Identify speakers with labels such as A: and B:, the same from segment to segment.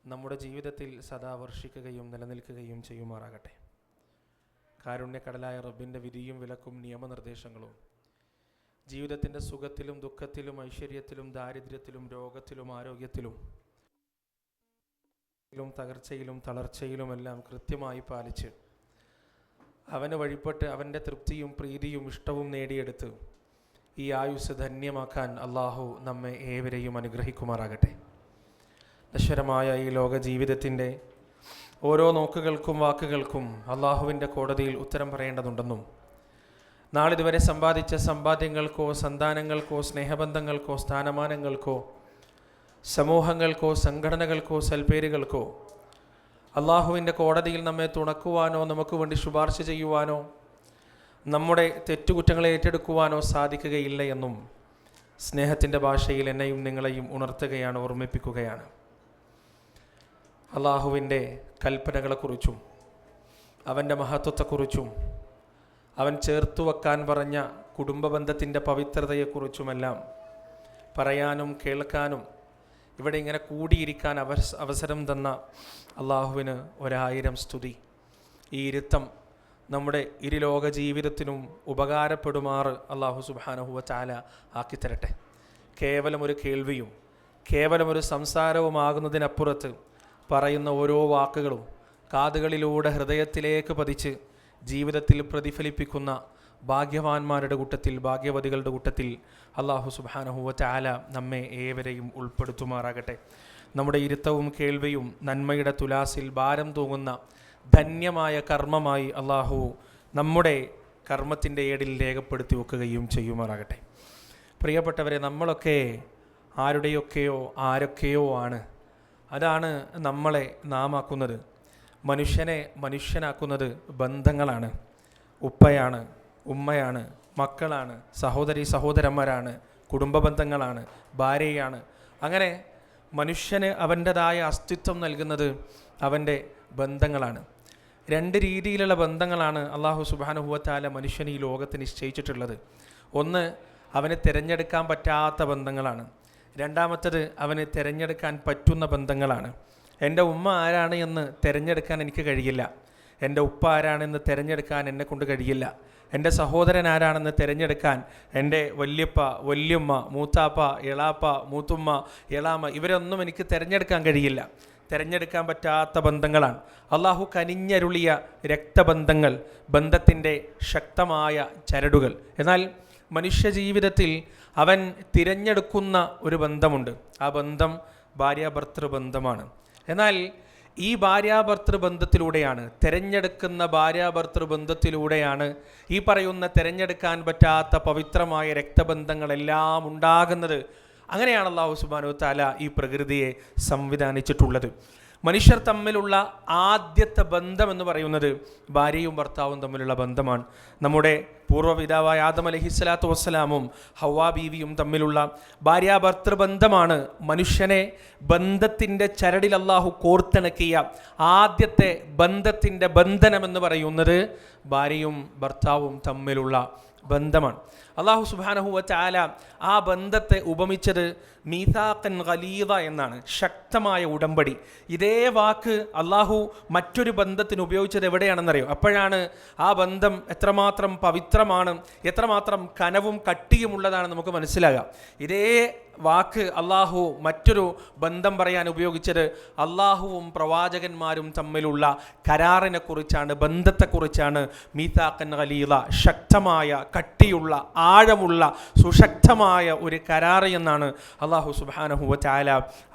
A: നമ്മുടെ ജീവിതത്തിൽ സദാ വർഷിക്കുകയും നിലനിൽക്കുകയും ചെയ്യുമാറാകട്ടെ. കാരുണ്യക്കടലായ റബ്ബിൻ്റെ വിധിയും വിലക്കും നിയമനിർദ്ദേശങ്ങളും ജീവിതത്തിൻ്റെ സുഖത്തിലും ദുഃഖത്തിലും ഐശ്വര്യത്തിലും ദാരിദ്ര്യത്തിലും രോഗത്തിലും ആരോഗ്യത്തിലും തകർച്ചയിലും തളർച്ചയിലുമെല്ലാം കൃത്യമായി പാലിച്ച് അവന് വഴിപ്പെട്ട് അവൻ്റെ തൃപ്തിയും പ്രീതിയും ഇഷ്ടവും നേടിയെടുത്ത് ഈ ആയുസ് ധന്യമാക്കാൻ അള്ളാഹു നമ്മെ ഏവരെയും അനുഗ്രഹിക്കുമാറാകട്ടെ. നശ്വരമായ ഈ ലോക ജീവിതത്തിൻ്റെ ഓരോ നോക്കുകൾക്കും വാക്കുകൾക്കും അള്ളാഹുവിൻ്റെ കോടതിയിൽ ഉത്തരം പറയേണ്ടതുണ്ടെന്നും നാളിതുവരെ സമ്പാദിച്ച സമ്പാദ്യങ്ങൾക്കോ സന്താനങ്ങൾക്കോ സ്നേഹബന്ധങ്ങൾക്കോ സ്ഥാനമാനങ്ങൾക്കോ സമൂഹങ്ങൾക്കോ സംഘടനകൾക്കോ സൽപ്പേരുകൾക്കോ അള്ളാഹുവിൻ്റെ കോടതിയിൽ നമ്മെ തുണക്കുവാനോ നമുക്ക് വേണ്ടി ശുപാർശ ചെയ്യുവാനോ നമ്മുടെ തെറ്റുകുറ്റങ്ങളെ ഏറ്റെടുക്കുവാനോ സാധിക്കുകയില്ല എന്നും സ്നേഹത്തിൻ്റെ ഭാഷയിൽ എന്നെയും നിങ്ങളെയും ഉണർത്തുകയാണ്, ഓർമ്മിപ്പിക്കുകയാണ്. അള്ളാഹുവിൻ്റെ കൽപ്പനകളെക്കുറിച്ചും അവൻ്റെ മഹത്വത്തെക്കുറിച്ചും അവൻ ചേർത്തു വെക്കാൻ പറഞ്ഞ കുടുംബബന്ധത്തിൻ്റെ പവിത്രതയെക്കുറിച്ചുമെല്ലാം പറയാനും കേൾക്കാനും ഇവിടെ ഇങ്ങനെ കൂടിയിരിക്കാൻ അവസരം തന്ന അള്ളാഹുവിന് 1000 സ്തുതി. ഈ ഇരുത്തം നമ്മുടെ ഇരുലോക ജീവിതത്തിനും ഉപകാരപ്പെടുമാറ് അള്ളാഹു സുബ്ഹാനഹു വ തആല ആക്കിത്തരട്ടെ. കേവലം ഒരു കേൾവിയും കേവലം ഒരു സംസാരവുമാകുന്നതിനപ്പുറത്ത് പറയുന്ന ഓരോ വാക്കുകളും കാതുകളിലൂടെ ഹൃദയത്തിലേക്ക് പതിച്ച് ജീവിതത്തിൽ പ്രതിഫലിപ്പിക്കുന്ന ഭാഗ്യവാന്മാരുടെ കൂട്ടത്തിൽ, ഭാഗ്യവതികളുടെ കൂട്ടത്തിൽ അള്ളാഹു സുബ്ഹാനഹു വ തആല നമ്മെ ഏവരെയും ഉൾപ്പെടുത്തുമാറാകട്ടെ. നമ്മുടെ ഇരുത്തവും കേൾവിയും നന്മയുടെ തുലാസിൽ ഭാരം തൂങ്ങുന്ന ധന്യമായ കർമ്മമായി അള്ളാഹു നമ്മുടെ കർമ്മത്തിൻ്റെ ഏടിൽ രേഖപ്പെടുത്തി വെക്കുകയും ചെയ്യുമാറാകട്ടെ. പ്രിയപ്പെട്ടവരെ, നമ്മളൊക്കെ ആരുടെയൊക്കെയോ ആരൊക്കെയോ ആണ്. അതാണ് നമ്മളെ നാമാക്കുന്നത്. മനുഷ്യനെ മനുഷ്യനാക്കുന്നത് ബന്ധങ്ങളാണ്. ഉപ്പയാണ്, ഉമ്മയാണ്, മക്കളാണ്, സഹോദരി സഹോദരന്മാരാണ്, കുടുംബ ബന്ധങ്ങളാണ്, ഭാര്യയാണ്. അങ്ങനെ മനുഷ്യന് അവൻ്റെതായ അസ്തിത്വം നൽകുന്നത് അവൻ്റെ ബന്ധങ്ങളാണ്. 2 രീതിയിലുള്ള ബന്ധങ്ങളാണ് അള്ളാഹു സുബ്ഹാനഹു വ തആല മനുഷ്യന് ഈ ലോകത്ത് നിശ്ചയിച്ചിട്ടുള്ളത്. ഒന്ന്, അവന് തിരഞ്ഞെടുക്കാൻ പറ്റാത്ത ബന്ധങ്ങളാണ്. രണ്ടാമത്തത്, അവന് തിരഞ്ഞെടുക്കാൻ പറ്റുന്ന ബന്ധങ്ങളാണ്. എൻ്റെ ഉമ്മ ആരാണ് എന്ന് തിരഞ്ഞെടുക്കാൻ എനിക്ക് കഴിയില്ല. എൻ്റെ ഉപ്പ ആരാണെന്ന് തിരഞ്ഞെടുക്കാൻ എന്നെ കൊണ്ട് കഴിയില്ല. എൻ്റെ സഹോദരൻ ആരാണെന്ന് തിരഞ്ഞെടുക്കാൻ എൻ്റെ വല്യപ്പ, വല്യമ്മ, മൂത്താപ്പ, എളാപ്പ, മൂത്തുമ്മ, എളാമ ഇവരൊന്നും എനിക്ക് തിരഞ്ഞെടുക്കാൻ കഴിയില്ല. തിരഞ്ഞെടുക്കാൻ പറ്റാത്ത ബന്ധങ്ങളാണ്. അള്ളാഹു കനിഞ്ഞരുളിയ രക്തബന്ധങ്ങൾ, ബന്ധത്തിൻ്റെ ശക്തമായ ചരടുകൾ. എന്നാൽ മനുഷ്യജീവിതത്തിൽ അവൻ തിരഞ്ഞെടുക്കുന്ന ഒരു ബന്ധമുണ്ട്. ആ ബന്ധം ഭാര്യാഭർത്തൃ ബന്ധമാണ്. എന്നാൽ ഈ ഭാര്യാഭർത്തൃ ബന്ധത്തിലൂടെയാണ്, തിരഞ്ഞെടുക്കുന്ന ഭാര്യാഭർത്തൃ ബന്ധത്തിലൂടെയാണ് ഈ പറയുന്ന തിരഞ്ഞെടുക്കാൻ പറ്റാത്ത പവിത്രമായ രക്തബന്ധങ്ങളെല്ലാം ഉണ്ടാകുന്നത്. അങ്ങനെയാണ് അല്ലാഹു സുബ്ഹാനഹു വ തആല ഈ പ്രകൃതിയെ സംവിധാനിച്ചിട്ടുള്ളത്. മനുഷ്യർ തമ്മിലുള്ള ആദ്യത്തെ ബന്ധം എന്ന് പറയുന്നത് ഭാര്യയും ഭർത്താവും തമ്മിലുള്ള ബന്ധമാണ്. നമ്മുടെ പൂർവ്വപിതാവായ ആദം അലൈഹിസ്സലാത്തു വസ്സലാമും ഹവ്വാ ബീവിയും തമ്മിലുള്ള ഭാര്യാഭർത്തൃ ബന്ധമാണ് മനുഷ്യനെ ബന്ധത്തിൻ്റെ ചരടിൽ അല്ലാഹു കോർത്തിണക്കിയ ആദ്യത്തെ ബന്ധത്തിൻ്റെ ബന്ധനമെന്ന് പറയുന്നത് ഭാര്യയും ഭർത്താവും തമ്മിലുള്ള ബന്ധമാണ്. അല്ലാഹു സുബ്ഹാനഹു വ തആല ആ ബന്ധത്തെ ഉപമിച്ചത് മീസാഖൻ ഗലീദ എന്നാണ്, ശക്തമായ ഉടമ്പടി. ഇതേ വാക്ക് അല്ലാഹു മറ്റൊരു ബന്ധത്തിന് ഉപയോഗിച്ചത് എവിടെയാണെന്നറിയോ? അപ്പോഴാണ് ആ ബന്ധം എത്രമാത്രം പവിത്രമാണ്, എത്രമാത്രം കനവും കട്ടിയുമുള്ളതാണെന്ന് നമുക്ക് മനസ്സിലാകാം. ഇതേ വാക്ക് അല്ലാഹു മറ്റൊരു ബന്ധം പറയാൻ ഉപയോഗിച്ചത് അല്ലാഹുവും പ്രവാചകന്മാരും തമ്മിലുള്ള കരാറിനെ കുറിച്ചാണ്, ബന്ധത്തെക്കുറിച്ചാണ്. മീസാഖൻ ഗലീദ, ശക്തമായ കട്ടിയുള്ള ആഴമുള്ള സുശക്തമായ ഒരു കരാർ എന്നാണ് അല്ലാഹു സുബ്ഹാനഹു വ തആല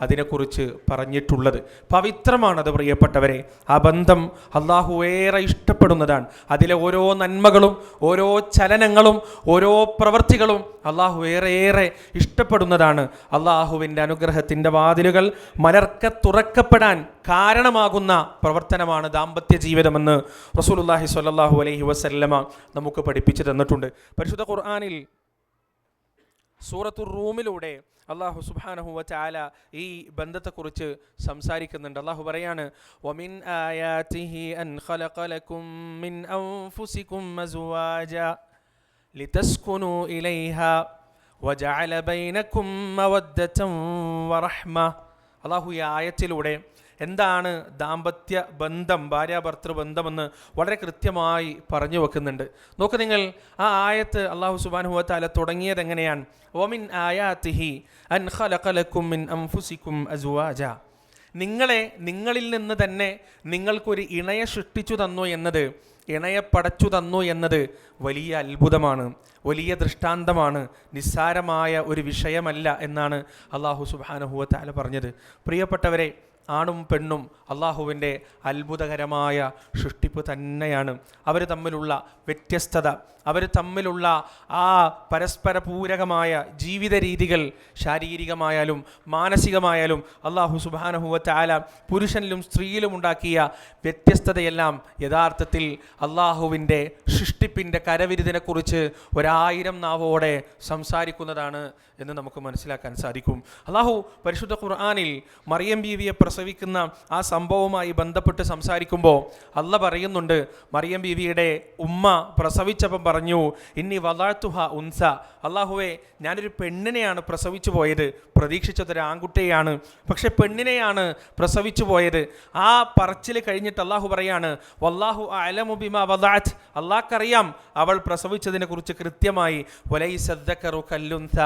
A: അതിനെക്കുറിച്ച് പറഞ്ഞിട്ടുള്ളത്. പവിത്രമാണത് പ്രിയപ്പെട്ടവരെ. ആ ബന്ധം അല്ലാഹു ഏറെ ഇഷ്ടപ്പെടുന്നതാണ്. അതിലെ ഓരോ നന്മകളും ഓരോ ചലനങ്ങളും ഓരോ പ്രവൃത്തികളും അല്ലാഹു ഏറെ ഇഷ്ടപ്പെടുന്നതാണ്. അല്ലാഹുവിൻ്റെ അനുഗ്രഹത്തിൻ്റെ വാതിലുകൾ മലർക്കെ തുറക്കപ്പെടാൻ കാരണമാകുന്ന പ്രവർത്തനമാണ് ദാമ്പത്യ ജീവിതമെന്ന് റസൂലുള്ളാഹി സ്വല്ലല്ലാഹു അലൈഹി വസല്ലമ നമുക്ക് പഠിപ്പിച്ചു തന്നിട്ടുണ്ട്. പരിശുദ്ധ ഖുർആനിൽ സൂറത്തുർ റൂമിലൂടെ അല്ലാഹു സുബ്ഹാനഹു വ തആല ഈ ബന്ധത്തെക്കുറിച്ച് സംസാരിക്കുന്നുണ്ട്. അല്ലാഹു പറയാണ്, വമിൻ ആയാതിഹി അൻ ഖലഖ ലക്കും മിൻ അൻഫുസികും അസ്വാജ ലിതസ്കുനു ഇലൈഹാ വജഅല ബൈനകും മവദ്ദതൻ വറഹ്മ. അല്ലാഹു ഈ ആയത്തിലൂടെ എന്താണ് ദാമ്പത്യ ബന്ധം, ഭാര്യാഭർത്തൃ ബന്ധമെന്ന് വളരെ കൃത്യമായി പറഞ്ഞു വെക്കുന്നുണ്ട്. നോക്ക് നിങ്ങൾ, ആ ആയത്ത് അല്ലാഹു സുബ്ഹാനഹു വ തആല തുടങ്ങിയത് എങ്ങനെയാണ്? വമിൻ ആയാതിഹി അൻ ഖലഖ ലക്കും മിൻ അൻഫുസികും അസ്വാജ. നിങ്ങളിൽ നിന്ന് തന്നെ നിങ്ങൾക്കൊരു ഇണയെ സൃഷ്ടിച്ചു തന്നു എന്നത്, ഇണയെ പടച്ചു തന്നു എന്നത് വലിയ അത്ഭുതമാണ്, വലിയ ദൃഷ്ടാന്തമാണ്, നിസ്സാരമായ ഒരു വിഷയമല്ല എന്നാണ് അല്ലാഹു സുബ്ഹാനഹു വ തആല പറഞ്ഞത്. പ്രിയപ്പെട്ടവരെ, ആണും പെണ്ണും അള്ളാഹുവിൻ്റെ അത്ഭുതകരമായ സൃഷ്ടിപ്പ് തന്നെയാണ്. അവർ തമ്മിലുള്ള വ്യത്യസ്തത, അവർ തമ്മിലുള്ള ആ പരസ്പര പൂരകമായ ജീവിത രീതികൾ, ശാരീരികമായാലും മാനസികമായാലും അള്ളാഹു സുബ്ഹാനഹു വ തആല പുരുഷനിലും സ്ത്രീയിലും ഉണ്ടാക്കിയ വ്യത്യസ്തതയെല്ലാം യഥാർത്ഥത്തിൽ അള്ളാഹുവിൻ്റെ സൃഷ്ടിപ്പിൻ്റെ കരവിരുതിനെക്കുറിച്ച് 1000 നാവോടെ സംസാരിക്കുന്നതാണ് എന്ന് നമുക്ക് മനസ്സിലാക്കാൻ സാധിക്കും. അള്ളാഹു പരിശുദ്ധ ഖുർആനിൽ മറിയം ബീവിയെ പ്രസവിക്കുന്ന ആ സംഭവവുമായി ബന്ധപ്പെട്ട് സംസാരിക്കുമ്പോൾ അള്ളാഹ് പറയുന്നുണ്ട്, മറിയം ബീവിയുടെ ഉമ്മ പ്രസവിച്ചപ്പം പറഞ്ഞു, ഇന്നി വദഅതുഹ ഉൻസ, അള്ളാഹുവേ ഞാനൊരു പെണ്ണിനെയാണ് പ്രസവിച്ചു പോയത്, പ്രതീക്ഷിച്ചതൊരു ആൺകുട്ടിയാണ്, പക്ഷെ പെണ്ണിനെയാണ് പ്രസവിച്ചു പോയത്. ആ പറച്ചിൽ കഴിഞ്ഞിട്ട് അള്ളാഹു പറയാണ്, വല്ലാഹു അഅലമു ബിമാ വദഅത്, അള്ളാഹ്ക്കറിയാം അവൾ പ്രസവിച്ചതിനെ കുറിച്ച് കൃത്യമായി. വലൈസ ദക്കറു കല്ലുൻസ,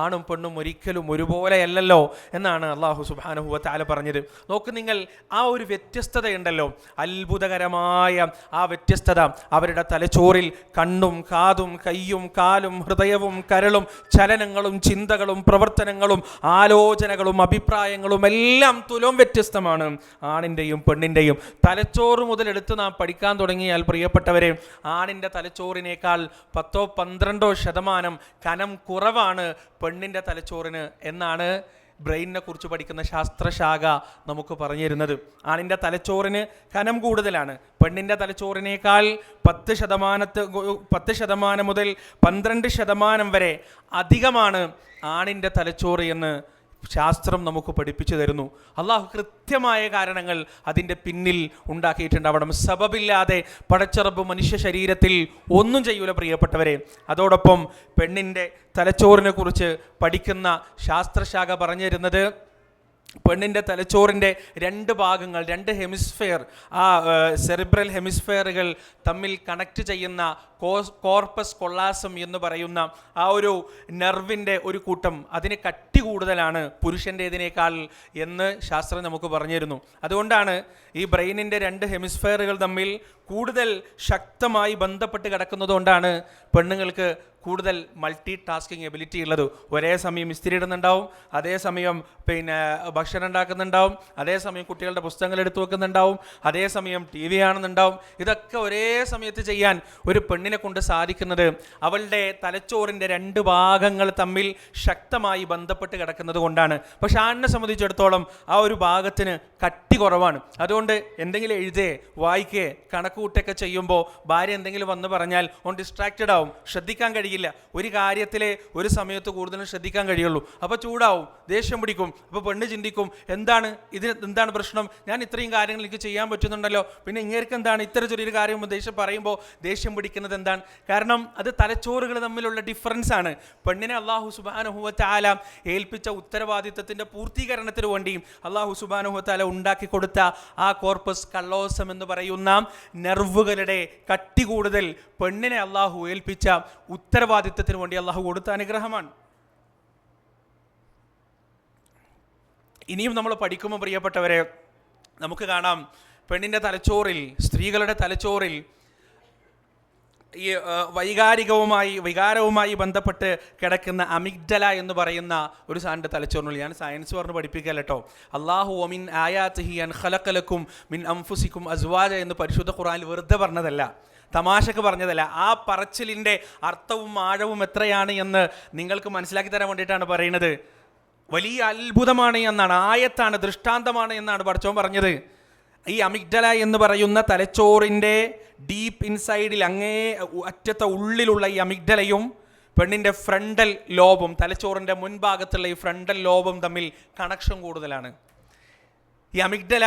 A: ആണും പെണ്ണും ഒരിക്കലും ഒരുപോലെയല്ലല്ലോ എന്നാണ് അള്ളാഹു സുബ്ഹാനഹു വ തആല പറഞ്ഞത്. നോക്ക് നിങ്ങൾ, ആ ഒരു വ്യത്യസ്തതയുണ്ടല്ലോ, അത്ഭുതകരമായ ആ വ്യത്യസ്തത അവരുടെ തലച്ചോറിൽ കണ്ണും കാതും കയ്യും കാലും ഹൃദയവും കരളും ചലനങ്ങളും ചിന്തകളും പ്രവർത്തനങ്ങളും ആലോചനകളും അഭിപ്രായങ്ങളും എല്ലാം തുലോം വ്യത്യസ്തമാണ്. ആണിൻ്റെയും പെണ്ണിൻ്റെയും തലച്ചോറ് മുതൽ എടുത്ത് നാം പഠിക്കാൻ തുടങ്ങിയാൽ പ്രിയപ്പെട്ടവരെ, ആണിൻ്റെ തലച്ചോറിനേക്കാൾ 10-12% കനം കുറവാണ് പെണ്ണിൻ്റെ തലച്ചോറിന് എന്നാണ് ബ്രെയിനിനെ കുറിച്ച് പഠിക്കുന്ന ശാസ്ത്രശാഖ നമുക്ക് പറഞ്ഞു തരുന്നത്. ആണിൻ്റെ തലച്ചോറിന് കനം കൂടുതലാണ്, പെണ്ണിൻ്റെ തലച്ചോറിനേക്കാൾ 10% മുതൽ 12% വരെ അധികമാണ് ആണിൻ്റെ തലച്ചോറ് എന്ന് ശാസ്ത്രം നമുക്ക് പഠിപ്പിച്ചു തരുന്നു. അള്ളാഹു കൃത്യമായ കാരണങ്ങൾ അതിൻ്റെ പിന്നിൽ ഉണ്ടാക്കിയിട്ടുണ്ടാവണം. സബബില്ലാതെ പടച്ചറബ് മനുഷ്യ ശരീരത്തിൽ ഒന്നും ചെയ്യൂല പ്രിയപ്പെട്ടവരെ. അതോടൊപ്പം പെണ്ണിൻ്റെ തലച്ചോറിനെ കുറിച്ച് പഠിക്കുന്ന ശാസ്ത്രശാഖ പറഞ്ഞു തരുന്നത്, പെണ്ണിൻ്റെ തലച്ചോറിൻ്റെ 2 ഭാഗങ്ങൾ, 2 ഹെമിസ്ഫിയർ, ആ സെറിബ്രൽ ഹെമിസ്ഫിയറുകൾ തമ്മിൽ കണക്ട് ചെയ്യുന്ന കോർപ്പസ് കൊള്ളാസം എന്ന് പറയുന്ന ആ ഒരു നെർവിൻ്റെ ഒരു കൂട്ടം, അതിന് കട്ടി കൂടുതലാണ് പുരുഷൻ്റേതിനേക്കാൾ എന്ന് ശാസ്ത്രം നമുക്ക് പറഞ്ഞു തരുന്നു. അതുകൊണ്ടാണ് ഈ ബ്രെയിനിൻ്റെ 2 ഹെമിസ്ഫിയറുകൾ തമ്മിൽ കൂടുതൽ ശക്തമായി ബന്ധപ്പെട്ട് കിടക്കുന്നതുകൊണ്ടാണ് പെണ്ണുങ്ങൾക്ക് കൂടുതൽ മൾട്ടി ടാസ്കിങ് എബിലിറ്റി ഉള്ളത്. ഒരേ സമയം ഇസ്തിരി ഇടുന്നുണ്ടാവും, അതേസമയം ഭക്ഷണം ഉണ്ടാക്കുന്നുണ്ടാവും, അതേസമയം കുട്ടികളുടെ പുസ്തകങ്ങൾ എടുത്തു വെക്കുന്നുണ്ടാവും, അതേസമയം TV കാണുന്നുണ്ടാവും. ഇതൊക്കെ ഒരേ സമയത്ത് ചെയ്യാൻ ഒരു പെണ്ണിനെ കൊണ്ട് സാധിക്കുന്നത് അവളുടെ തലച്ചോറിൻ്റെ 2 ഭാഗങ്ങൾ തമ്മിൽ ശക്തമായി ബന്ധപ്പെട്ട് കിടക്കുന്നത് കൊണ്ടാണ്. പക്ഷെ ആണിനെ സംബന്ധിച്ചിടത്തോളം ആ ഒരു ഭാഗത്തിന് കട്ടി കുറവാണ്. അതുകൊണ്ട് എന്തെങ്കിലും എഴുതേ വായിക്കേ കണക്കുകൂട്ടൊക്കെ ചെയ്യുമ്പോൾ ഭാര്യ എന്തെങ്കിലും വന്ന് പറഞ്ഞാൽ ഓൻ ഡിസ്ട്രാക്റ്റഡ് ആവും, ശ്രദ്ധിക്കാൻ കഴിയില്ല. ഒരു കാര്യത്തിലെ ഒരു സമയത്ത് കൂടുതലും ശ്രദ്ധിക്കാൻ കഴിയുള്ളൂ. അപ്പോൾ ചൂടാവും, ദേഷ്യം പിടിക്കും. അപ്പോൾ പെണ്ണ് ചിന്തിക്കും, എന്താണ് പ്രശ്നം, ഞാൻ ഇത്രയും കാര്യങ്ങൾ എനിക്ക് ചെയ്യാൻ പറ്റുന്നുണ്ടല്ലോ, പിന്നെ ഇങ്ങേർക്ക് എന്താണ് ഇത്ര ചെറിയൊരു കാര്യം ദേഷ്യം പറയുമ്പോൾ ദേഷ്യം പിടിക്കുന്നത് എന്താണ്? കാരണം അത് തലച്ചോറുകൾ തമ്മിലുള്ള ഡിഫറൻസ് ആണ്. പെണ്ണിനെ അല്ലാഹു സുബ്ഹാനഹു വ തആല ഏൽപ്പിച്ച ഉത്തരവാദിത്തത്തിൻ്റെ പൂർത്തീകരണത്തിന് വേണ്ടിയും അല്ലാഹു സുബ്ഹാനഹു വ തആല ഉണ്ടാക്കി കൊടുത്ത ആ കോർപ്പസ് കള്ളോസം എന്ന് പറയുന്ന നെർവുകളുടെ കട്ടി കൂടുതൽ പെണ്ണിനെ അല്ലാഹു ഏൽപ്പിച്ച ഉത്തരവാദിത്തത്തിന് വേണ്ടി അല്ലാഹു കൊടുത്ത അനുഗ്രഹമാണ്. ഇനിയും നമ്മൾ പഠിക്കുമ്പോൾ പ്രിയപ്പെട്ടവരെ നമുക്ക് കാണാം, പെണ്ണിൻ്റെ തലച്ചോറിൽ, സ്ത്രീകളുടെ തലച്ചോറിൽ ഈ വികാരവുമായി ബന്ധപ്പെട്ട് കിടക്കുന്ന അമിഗ്ഡല എന്ന് പറയുന്ന ഒരു സാധനത്തെ തലച്ചോറിനുള്ളിൽ, ഞാൻ സയൻസ് പറഞ്ഞ് പഠിപ്പിക്കല്ല കേട്ടോ, അല്ലാഹു വമിൻ ആയാതിഹി അൻ ഖലഖ ലക്കും മിൻ അൻഫുസികും അസ്വാജ എന്ന് പരിശുദ്ധ ഖുർആനിൽ വെറുതെ പറഞ്ഞതല്ല, തമാശക്ക് പറഞ്ഞതല്ല. ആ പറച്ചിലിൻ്റെ അർത്ഥവും ആഴവും എത്രയാണ് എന്ന് നിങ്ങൾക്ക് മനസ്സിലാക്കി തരാൻ വേണ്ടിയിട്ടാണ് പറയുന്നത്. വലിയ അത്ഭുതമാണ് എന്നാണ്, ആയത്താണ്, ദൃഷ്ടാന്തമാണ് എന്നാണ് പടച്ചോൻ പറഞ്ഞത്. ഈ അമിഗ്ഡല എന്ന് പറയുന്ന തലച്ചോറിൻ്റെ ഡീപ്പ് ഇൻസൈഡിൽ അങ്ങേ അറ്റത്തെ ഉള്ളിലുള്ള ഈ അമിഗ്ഡലയും പെണ്ണിൻ്റെ ഫ്രണ്ടൽ ലോബും, തലച്ചോറിൻ്റെ മുൻഭാഗത്തുള്ള ഈ ഫ്രണ്ടൽ ലോബും തമ്മിൽ കണക്ഷൻ കൂടുതലാണ്. ഈ അമിഗ്ഡല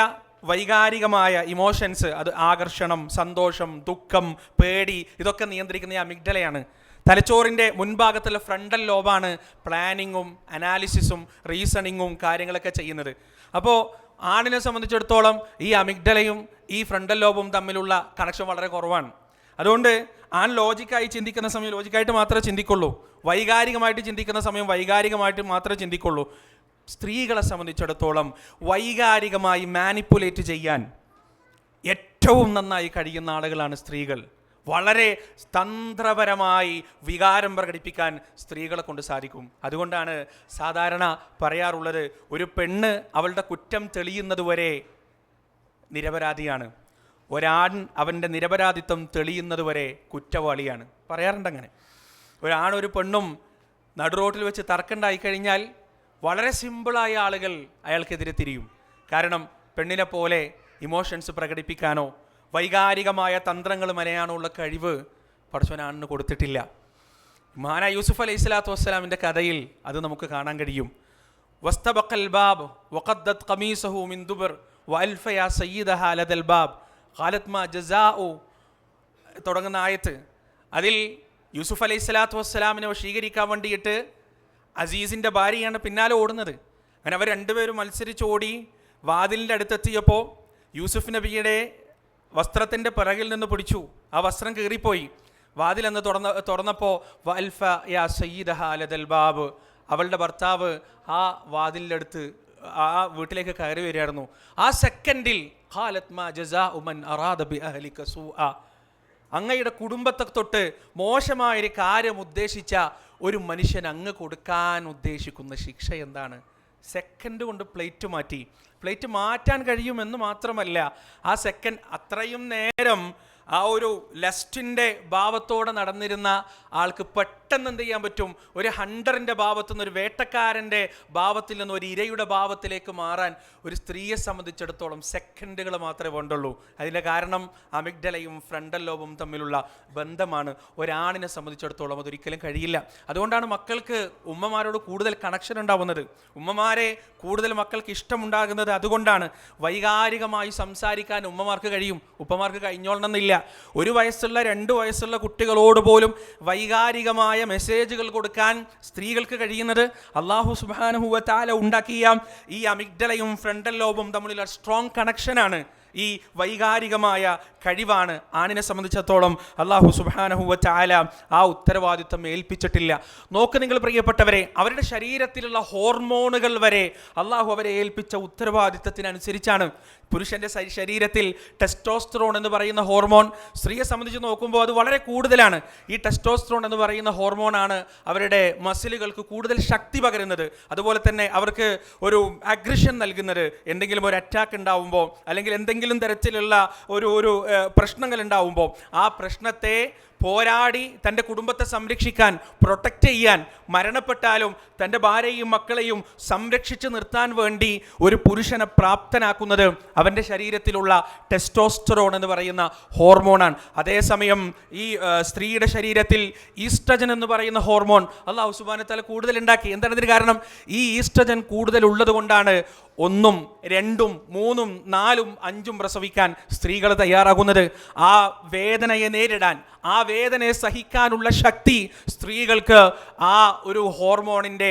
A: വൈകാരികമായ ഇമോഷൻസ്, അത് ആകർഷണം, സന്തോഷം, ദുഃഖം, പേടി, ഇതൊക്കെ നിയന്ത്രിക്കുന്ന ഈ അമിഗ്ഡലയാണ്. തലച്ചോറിൻ്റെ മുൻഭാഗത്തുള്ള ഫ്രണ്ടൽ ലോബാണ് പ്ലാനിങ്ങും അനാലിസിസും റീസണിങ്ങും കാര്യങ്ങളൊക്കെ ചെയ്യുന്നത്. അപ്പോൾ ആണിനെ സംബന്ധിച്ചിടത്തോളം ഈ അമിഗ്ഡലയും ഈ ഫ്രണ്ടൽ ലോബും തമ്മിലുള്ള കണക്ഷൻ വളരെ കുറവാണ്. അതുകൊണ്ട് ആൺ ലോജിക്കായി ചിന്തിക്കുന്ന സമയം ലോജിക്കായിട്ട് മാത്രമേ ചിന്തിക്കുള്ളൂ, വൈകാരികമായിട്ട് ചിന്തിക്കുന്ന സമയം വൈകാരികമായിട്ട് മാത്രമേ ചിന്തിക്കുള്ളൂ. സ്ത്രീകളെ സംബന്ധിച്ചിടത്തോളം വൈകാരികമായി മാനിപ്പുലേറ്റ് ചെയ്യാൻ ഏറ്റവും നന്നായി കഴിയുന്ന ആളുകളാണ് സ്ത്രീകൾ. വളരെ തന്ത്രപരമായി വികാരം പ്രകടിപ്പിക്കാൻ സ്ത്രീകളെ കൊണ്ട് സാധിക്കും. അതുകൊണ്ടാണ് സാധാരണ പറയാറുള്ളത്, ഒരു പെണ്ണ് അവളുടെ കുറ്റം തെളിയുന്നതുവരെ നിരപരാധിയാണ്, ഒരാൺ അവൻ്റെ നിരപരാധിത്വം തെളിയുന്നതുവരെ കുറ്റവാളിയാണ്. പറയാറുണ്ട് അങ്ങനെ. ഒരാണും ഒരു പെണ്ണും നടുറോട്ടിൽ വെച്ച് തർക്കമുണ്ടായി കഴിഞ്ഞാൽ വളരെ സിമ്പിളായ ആളുകൾ അയാൾക്കെതിരെ തിരിയും. കാരണം പെണ്ണിനെ പോലെ ഇമോഷൻസ് പ്രകടിപ്പിക്കാനോ വൈകാരികമായ തന്ത്രങ്ങൾ മെനയാനുള്ള കഴിവ് പടച്ചവനാണിന് കൊടുത്തിട്ടില്ല. മഹാനായ യൂസുഫ് അലൈഹി സ്വലാത്തു വസ്സലാമിൻ്റെ കഥയിൽ അത് നമുക്ക് കാണാൻ കഴിയും. വസ്തബഖൽ ബാബ് വഖദ്ദത് ഖമീസഹു മിൻ ദുബർ വഅൽഫ യാ സയ്യിദഹാ ലദൽ ബാബ് ഖാലത് മാ ജസാഉ തുടങ്ങുന്ന ആയത്ത്. അതിൽ യൂസുഫ് അലൈഹി സ്വലാത്തു വസ്സലാമിനെ വശീകരിക്കാൻ വേണ്ടിയിട്ട് അസീസിൻ്റെ ഭാര്യയാണ് പിന്നാലെ ഓടുന്നത്. അങ്ങനെ അവർ രണ്ടുപേരും മത്സരിച്ചോടി വാതിലിൻ്റെ അടുത്തെത്തിയപ്പോൾ യൂസുഫ് നബിയുടെ വസ്ത്രത്തിൻ്റെ പിറകിൽ നിന്ന് പിടിച്ചു. ആ വസ്ത്രം കീറിപ്പോയി. വാതിലെന്ന് തുറന്നപ്പോൾ വഅൽഫ യാ സയ്യിദഹാ ലദൽ ബാബ്, അവളുടെ ഭർത്താവ് ആ വാതിലിൻ്റെ അടുത്ത് ആ വീട്ടിലേക്ക് കയറി വരികയായിരുന്നു. ആ സെക്കൻഡിൽ ഖാലത് മാ ജസാഉ മൻ അറാദ ബി അഹ്ലിക സൂഅ, അങ്ങയുടെ കുടുംബത്തെ തൊട്ട് മോശമായൊരു കാര്യം ഉദ്ദേശിച്ച ഒരു മനുഷ്യൻ അങ്ങ് കൊടുക്കാൻ ഉദ്ദേശിക്കുന്ന ശിക്ഷ എന്താണ്? സെക്കൻഡ് കൊണ്ട് പ്ലേറ്റ് മാറ്റി. പ്ലേറ്റ് മാറ്റാൻ കഴിയുമെന്ന് മാത്രമല്ല, ആ സെക്കൻഡ് അത്രയും നേരം ആ ഒരു ലസ്റ്റിൻ്റെ ഭാവത്തോടെ നടന്നിരുന്ന ആൾക്ക് പെട്ടെന്ന് എന്ത് ചെയ്യാൻ പറ്റും? ഒരു ഹണ്ടറിൻ്റെ ഭാവത്തു നിന്ന്, ഒരു വേട്ടക്കാരൻ്റെ ഭാവത്തിൽ നിന്ന് ഒരു ഇരയുടെ ഭാവത്തിലേക്ക് മാറാൻ ഒരു സ്ത്രീയെ സംബന്ധിച്ചിടത്തോളം സെക്കൻഡുകൾ മാത്രമേ വേണ്ടുള്ളൂ. അതിൻ്റെ കാരണം അമിഗ്ഡലയും ഫ്രണ്ടൽ ലോബും തമ്മിലുള്ള ബന്ധമാണ്. ഒരാണിനെ സംബന്ധിച്ചിടത്തോളം അതൊരിക്കലും കഴിയില്ല. അതുകൊണ്ടാണ് മക്കൾക്ക് ഉമ്മമാരോട് കൂടുതൽ കണക്ഷൻ ഉണ്ടാവുന്നത്, ഉമ്മമാരെ കൂടുതൽ മക്കൾക്ക് ഇഷ്ടമുണ്ടാകുന്നത്. അതുകൊണ്ടാണ് വൈകാരികമായി സംസാരിക്കാൻ ഉമ്മമാർക്ക് കഴിയും, ഉപ്പമാർക്ക് കഴിഞ്ഞോളണമെന്നില്ല. 1 വയസ്സുള്ള 2 വയസ്സുള്ള കുട്ടികളോട് പോലും വൈകാരികമായ മെസ്സേജുകൾ കൊടുക്കാൻ സ്ത്രീകൾക്ക് കഴിയുന്നത് അല്ലാഹു സുബ്ഹാനഹു വ തആല ഉണ്ടാക്കിയ ഈ അമിഗ്ഡലയും ഫ്രണ്ടൽ ലോബും തമ്മിലുള്ള സ്ട്രോങ് കണക്ഷനാണ്. ഈ വൈകാരികമായ കഴിവാണ് ആണിനെ സംബന്ധിച്ചിടത്തോളം അല്ലാഹു സുബ്ഹാനഹു വ തആല ആ ഉത്തരവാദിത്വം ഏൽപ്പിച്ചിട്ടില്ല. നോക്ക് നിങ്ങൾ പ്രിയപ്പെട്ടവരെ, അവരുടെ ശരീരത്തിലുള്ള ഹോർമോണുകൾ വരെ അല്ലാഹു അവരെ ഏൽപ്പിച്ച ഉത്തരവാദിത്വത്തിനനുസരിച്ചാണ്. പുരുഷൻ്റെ ശരീരത്തിൽ ടെസ്റ്റോസ്റ്ററോൺ എന്ന് പറയുന്ന ഹോർമോൺ സ്ത്രീയെ സംബന്ധിച്ച് നോക്കുമ്പോൾ അത് വളരെ കൂടുതലാണ്. ഈ ടെസ്റ്റോസ്റ്ററോൺ എന്ന് പറയുന്ന ഹോർമോണാണ് അവരുടെ മസിലുകൾക്ക് കൂടുതൽ ശക്തി പകരുന്നത്. അതുപോലെ തന്നെ അവർക്ക് ഒരു അഗ്രഷൻ നൽകുന്നത്. എന്തെങ്കിലും ഒരു അറ്റാക്ക് ഉണ്ടാവുമ്പോൾ അല്ലെങ്കിൽ എന്തെങ്കിലും തരത്തിലുള്ള ഒരു പ്രശ്നങ്ങൾ ഉണ്ടാവുമ്പോൾ ആ പ്രശ്നത്തെ പോരാടി തൻ്റെ കുടുംബത്തെ സംരക്ഷിക്കാൻ, പ്രൊട്ടക്റ്റ് ചെയ്യാൻ, മരണപ്പെട്ടാലും തൻ്റെ ഭാര്യയും മക്കളെയും സംരക്ഷിച്ച് നിർത്താൻ വേണ്ടി ഒരു പുരുഷനെ പ്രാപ്തനാക്കുന്നത് അവൻ്റെ ശരീരത്തിലുള്ള ടെസ്റ്റോസ്റ്ററോൺ എന്ന് പറയുന്ന ഹോർമോണാണ്. അതേസമയം ഈ സ്ത്രീയുടെ ശരീരത്തിൽ ഈസ്ട്രജൻ എന്ന് പറയുന്ന ഹോർമോൺ അല്ലാഹു സുബ്ഹാനഹു വ തആല കൂടുതൽ ഉണ്ടാക്കി. എന്താണ് ഇതിന് കാരണം? ഈ ഈസ്ട്രജൻ കൂടുതൽ ഉള്ളത് കൊണ്ടാണ് 1, 2, 3, 4, 5 പ്രസവിക്കാൻ സ്ത്രീകൾ തയ്യാറാകുന്നത്. ആ വേദനയെ നേരിടാൻ, ആ വേദനയെ സഹിക്കാനുള്ള ശക്തി സ്ത്രീകൾക്ക് ആ ഒരു ഹോർമോണിൻ്റെ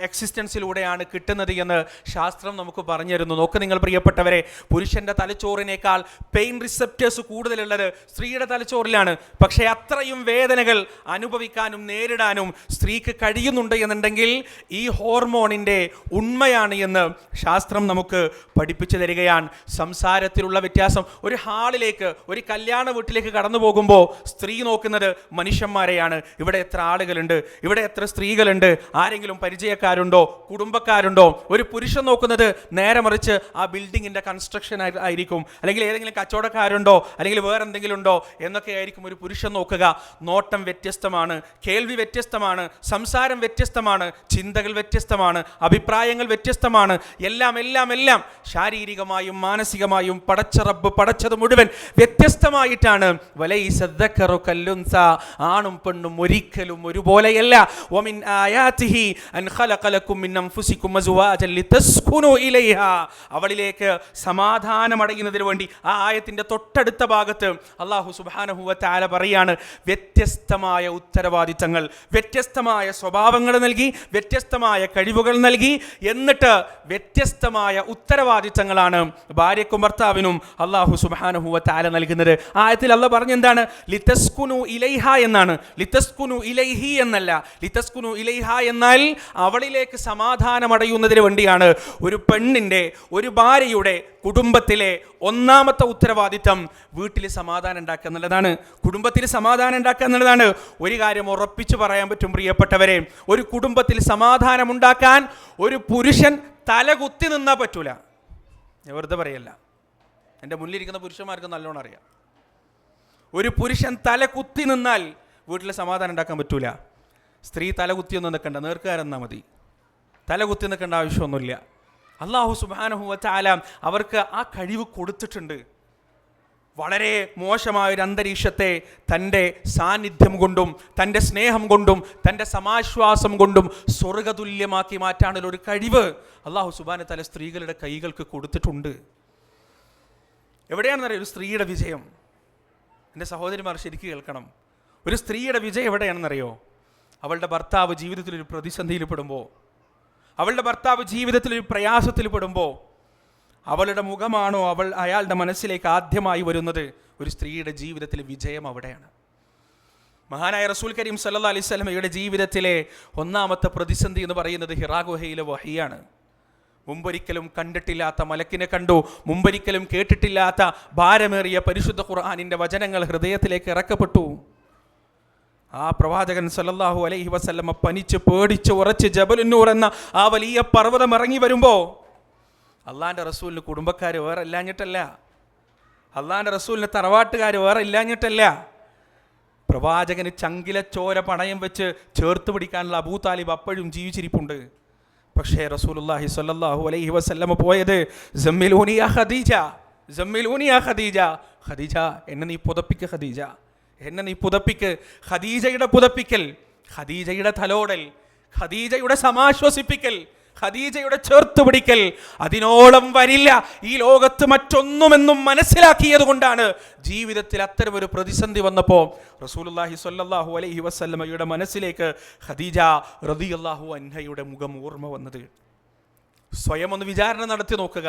A: എക്സിസ്റ്റൻസിലൂടെയാണ് കിട്ടുന്നത് എന്ന് ശാസ്ത്രം നമുക്ക് പറഞ്ഞു തരുന്നു. നോക്ക് നിങ്ങൾ പ്രിയപ്പെട്ടവരെ, പുരുഷൻ്റെ തലച്ചോറിനേക്കാൾ പെയിൻ റിസെപ്റ്റേഴ്സ് കൂടുതലുള്ളത് സ്ത്രീയുടെ തലച്ചോറിലാണ്. പക്ഷേ അത്രയും വേദനകൾ അനുഭവിക്കാനും നേരിടാനും സ്ത്രീക്ക് കഴിയുന്നുണ്ട് എന്നുണ്ടെങ്കിൽ ഈ ഹോർമോണിൻ്റെ ഉണ്മയാണ് എന്ന് ശാസ്ത്രം നമുക്ക് പഠിപ്പിച്ചു തരികയാണ്. സംസാരത്തിലുള്ള വ്യത്യാസം. ഒരു ഹാളിലേക്ക്, ഒരു കല്യാണ വീട്ടിലേക്ക് കടന്നു പോകുമ്പോൾ സ്ത്രീ നോക്കുന്നത് മനുഷ്യന്മാരെയാണ്. ഇവിടെ എത്ര ആളുകളുണ്ട്, ഇവിടെ എത്ര സ്ത്രീകളുണ്ട്, ആരെങ്കിലും പരിചയക്കാരുണ്ടോ, കുടുംബക്കാരുണ്ടോ. ഒരു പുരുഷൻ നോക്കുന്നത് നേരെ മറിച്ച് ആ ബിൽഡിങ്ങിൻ്റെ കൺസ്ട്രക്ഷൻ ആയിരിക്കും, അല്ലെങ്കിൽ ഏതെങ്കിലും കച്ചവടക്കാരുണ്ടോ, അല്ലെങ്കിൽ വേറെ എന്തെങ്കിലും ഉണ്ടോ എന്നൊക്കെ ആയിരിക്കും ഒരു പുരുഷൻ നോക്കുക. നോട്ടം വ്യത്യസ്തമാണ്, കേൾവി വ്യത്യസ്തമാണ്, സംസാരം വ്യത്യസ്തമാണ്, ചിന്തകൾ വ്യത്യസ്തമാണ്, അഭിപ്രായങ്ങൾ വ്യത്യസ്തമാണ്. എല്ലാം എല്ലാം എല്ലാം ശാരീരികമായും മാനസികമായും പടച്ച റബ്ബ് പടച്ചത് മുഴുവൻ വ്യത്യസ്തമായിട്ടാണ്. വലൈസ അദ്ദക്കറു കല്ലുൻസ, ആണും പെണ്ണും ഒരിക്കലും ഒരുപോലെയല്ല. വമിൻ ആയാതിഹി അൻ ഖലഖ ലക്കും മിൻ അൻഫുസികും അസ്വാജൻ ലിതസ്കുനു ഇലൈഹാ, അവളിലേക്ക് സമാധാനമടയുന്നതിന് വേണ്ടി. ആ ആയത്തിന്റെ തൊട്ടടുത്ത ഭാഗത്ത് അല്ലാഹു സുബ്ഹാനഹു വ തആല പറയാണ്, വ്യത്യസ്തമായ ഉത്തരവാദിത്തങ്ങൾ, വ്യത്യസ്തമായ സ്വഭാവങ്ങൾ നൽകി, വ്യത്യസ്തമായ കഴിവുകൾ നൽകി, എന്നിട്ട് വ്യത്യസ്തമായ ഉത്തരവാദിത്തങ്ങളാണ് ഭാര്യക്കും ഭർത്താവിനും അല്ലാഹു സുബ്ഹാനഹു വ തആല നൽകുന്നത്. ആയത്തിൽ അല്ലാഹു പറഞ്ഞെന്താണ്? ലിതസ്കുനു ഇലൈഹ എന്നാണ്, ലിതസ്കുനു ഇലൈഹി എന്നല്ല. ലിതസ്കുനു ഇലൈഹ എന്നാൽ അവളിലേക്ക് സമാധാനമടയുന്നതിന് വേണ്ടിയാണ്. ഒരു പെണ്ണിന്റെ, ഒരു ഭാര്യയുടെ കുടുംബത്തിലെ ഒന്നാമത്തെ ഉത്തരവാദിത്തം വീട്ടിൽ സമാധാനം ഉണ്ടാക്കുക എന്നുള്ളതാണ്. കുടുംബത്തിൽ സമാധാനം ഉണ്ടാക്കുക എന്നുള്ളതാണ്. ഒരു കാര്യം ഉറപ്പിച്ചു പറയാൻ പറ്റും പ്രിയപ്പെട്ടവരെ, ഒരു കുടുംബത്തിൽ സമാധാനം ഉണ്ടാക്കാൻ ഒരു പുരുഷൻ തലകുത്തി നിന്നാൽ പറ്റൂല. ഞാൻ വെറുതെ പറയല്ല, എൻ്റെ മുന്നിലിരിക്കുന്ന പുരുഷന്മാർക്ക് നല്ലോണം അറിയാം. ഒരു പുരുഷൻ തലകുത്തി നിന്നാൽ വീട്ടിൽ സമാധാനം ഉണ്ടാക്കാൻ പറ്റൂല. സ്ത്രീ തലകുത്തിയൊന്നും നിൽക്കണ്ട, നേർക്കാരെന്നാൽ മതി. തലകുത്തി നിൽക്കേണ്ട ആവശ്യമൊന്നുമില്ല. അല്ലാഹു സുബ്ഹാനഹു വ തആല അവർക്ക് ആ കഴിവ് കൊടുത്തിട്ടുണ്ട്. വളരെ മോശമായൊരു അന്തരീക്ഷത്തെ തൻ്റെ സാന്നിധ്യം കൊണ്ടും തൻ്റെ സ്നേഹം കൊണ്ടും തൻ്റെ സമാശ്വാസം കൊണ്ടും സ്വർഗതുല്യമാക്കി മാറ്റാനുള്ള ഒരു കഴിവ് അല്ലാഹു സുബ്ഹാനഹു വ തആല സ്ത്രീകളുടെ കൈകൾക്ക് കൊടുത്തിട്ടുണ്ട്. എവിടെയാണെന്നറിയാം ഒരു സ്ത്രീയുടെ വിജയം? എൻ്റെ സഹോദരിമാർ ശരിക്കും കേൾക്കണം. ഒരു സ്ത്രീയുടെ വിജയം എവിടെയാണെന്നറിയോ? അവളുടെ ഭർത്താവ് ജീവിതത്തിലൊരു പ്രതിസന്ധിയിൽ പെടുമ്പോൾ, അവളുടെ ഭർത്താവ് ജീവിതത്തിൽ ഒരു പ്രയാസത്തിൽ പെടുമ്പോൾ അവളുടെ മുഖമാണോ അയാളുടെ മനസ്സിലേക്ക് ആദ്യമായി വരുന്നത്? ഒരു സ്ത്രീയുടെ ജീവിതത്തിലെ വിജയം അവിടെയാണ്. മഹാനായ റസൂൽ കരീം സല്ലല്ലാഹു അലൈഹി വസല്ലമയുടെ ജീവിതത്തിലെ ഒന്നാമത്തെ പ്രതിസന്ധി എന്ന് പറയുന്നത് ഹിറാ ഗുഹയിലെ വഹിയാണ്. മുമ്പൊരിക്കലും കണ്ടിട്ടില്ലാത്ത മലക്കിനെ കണ്ടു, മുമ്പൊരിക്കലും കേട്ടിട്ടില്ലാത്ത ഭാരമേറിയ പരിശുദ്ധ ഖുർആനിൻ്റെ വചനങ്ങൾ ഹൃദയത്തിലേക്ക് ഇറക്കപ്പെട്ടു. ആ പ്രവാചകൻ സല്ലല്ലാഹു അലൈഹി വസല്ലമ പനിച്ച് പേടിച്ച് ഉറച്ച് ജബലുന്നൂർ എന്ന ആ വലിയ പർവ്വതം ഇറങ്ങി വരുമ്പോൾ അള്ളാൻ്റെ റസൂലിന് കുടുംബക്കാർ വേറെ ഇല്ലാഞ്ഞിട്ടല്ല, അള്ളാൻ്റെ റസൂലിന് തറവാട്ടുകാർ വേറെ ഇല്ലാഞ്ഞിട്ടല്ല. പ്രവാചകന് ചങ്കിലച്ചോര പണയം വെച്ച് ചേർത്ത് പിടിക്കാനുള്ള അബൂ താലിബ് അപ്പോഴും ജീവിച്ചിരിപ്പുണ്ട്. പക്ഷേ റസൂലുള്ളാഹി സ്വല്ലല്ലാഹു അലൈഹി വസല്ലമ പോയത് സമ്മിലൂനി യാ ഖദീജ, സമ്മിലൂനി യാ ഖദീജ, ഖദീജ എന്നെ നീ പുതപ്പിക്ക്, ഖദീജ എന്നെ നീ പുതപ്പിക്ക്. ഖദീജയുടെ പുതപ്പിക്കൽ, ഖദീജയുടെ തലോടൽ, ഖദീജയുടെ സമാശ്വസിപ്പിക്കൽ, ഖദീജയുടെ ചേർത്ത് പിടിക്കൽ അതിനോളം വരില്ല ഈ ലോകത്ത് മറ്റൊന്നുമെന്നും മനസ്സിലാക്കിയത് കൊണ്ടാണ് ജീവിതത്തിൽ അത്തരമൊരു പ്രതിസന്ധി വന്നപ്പോൾ റസൂലുള്ളാഹി സ്വല്ലല്ലാഹു അലൈഹി വസല്ലമയുടെ മനസ്സിലേക്ക് ഖദീജ റളിയല്ലാഹു അൻഹയുടെ മുഖം ഓർമ്മ വന്നത്. സ്വയം ഒന്ന് വിചാരണ നടത്തി നോക്കുക.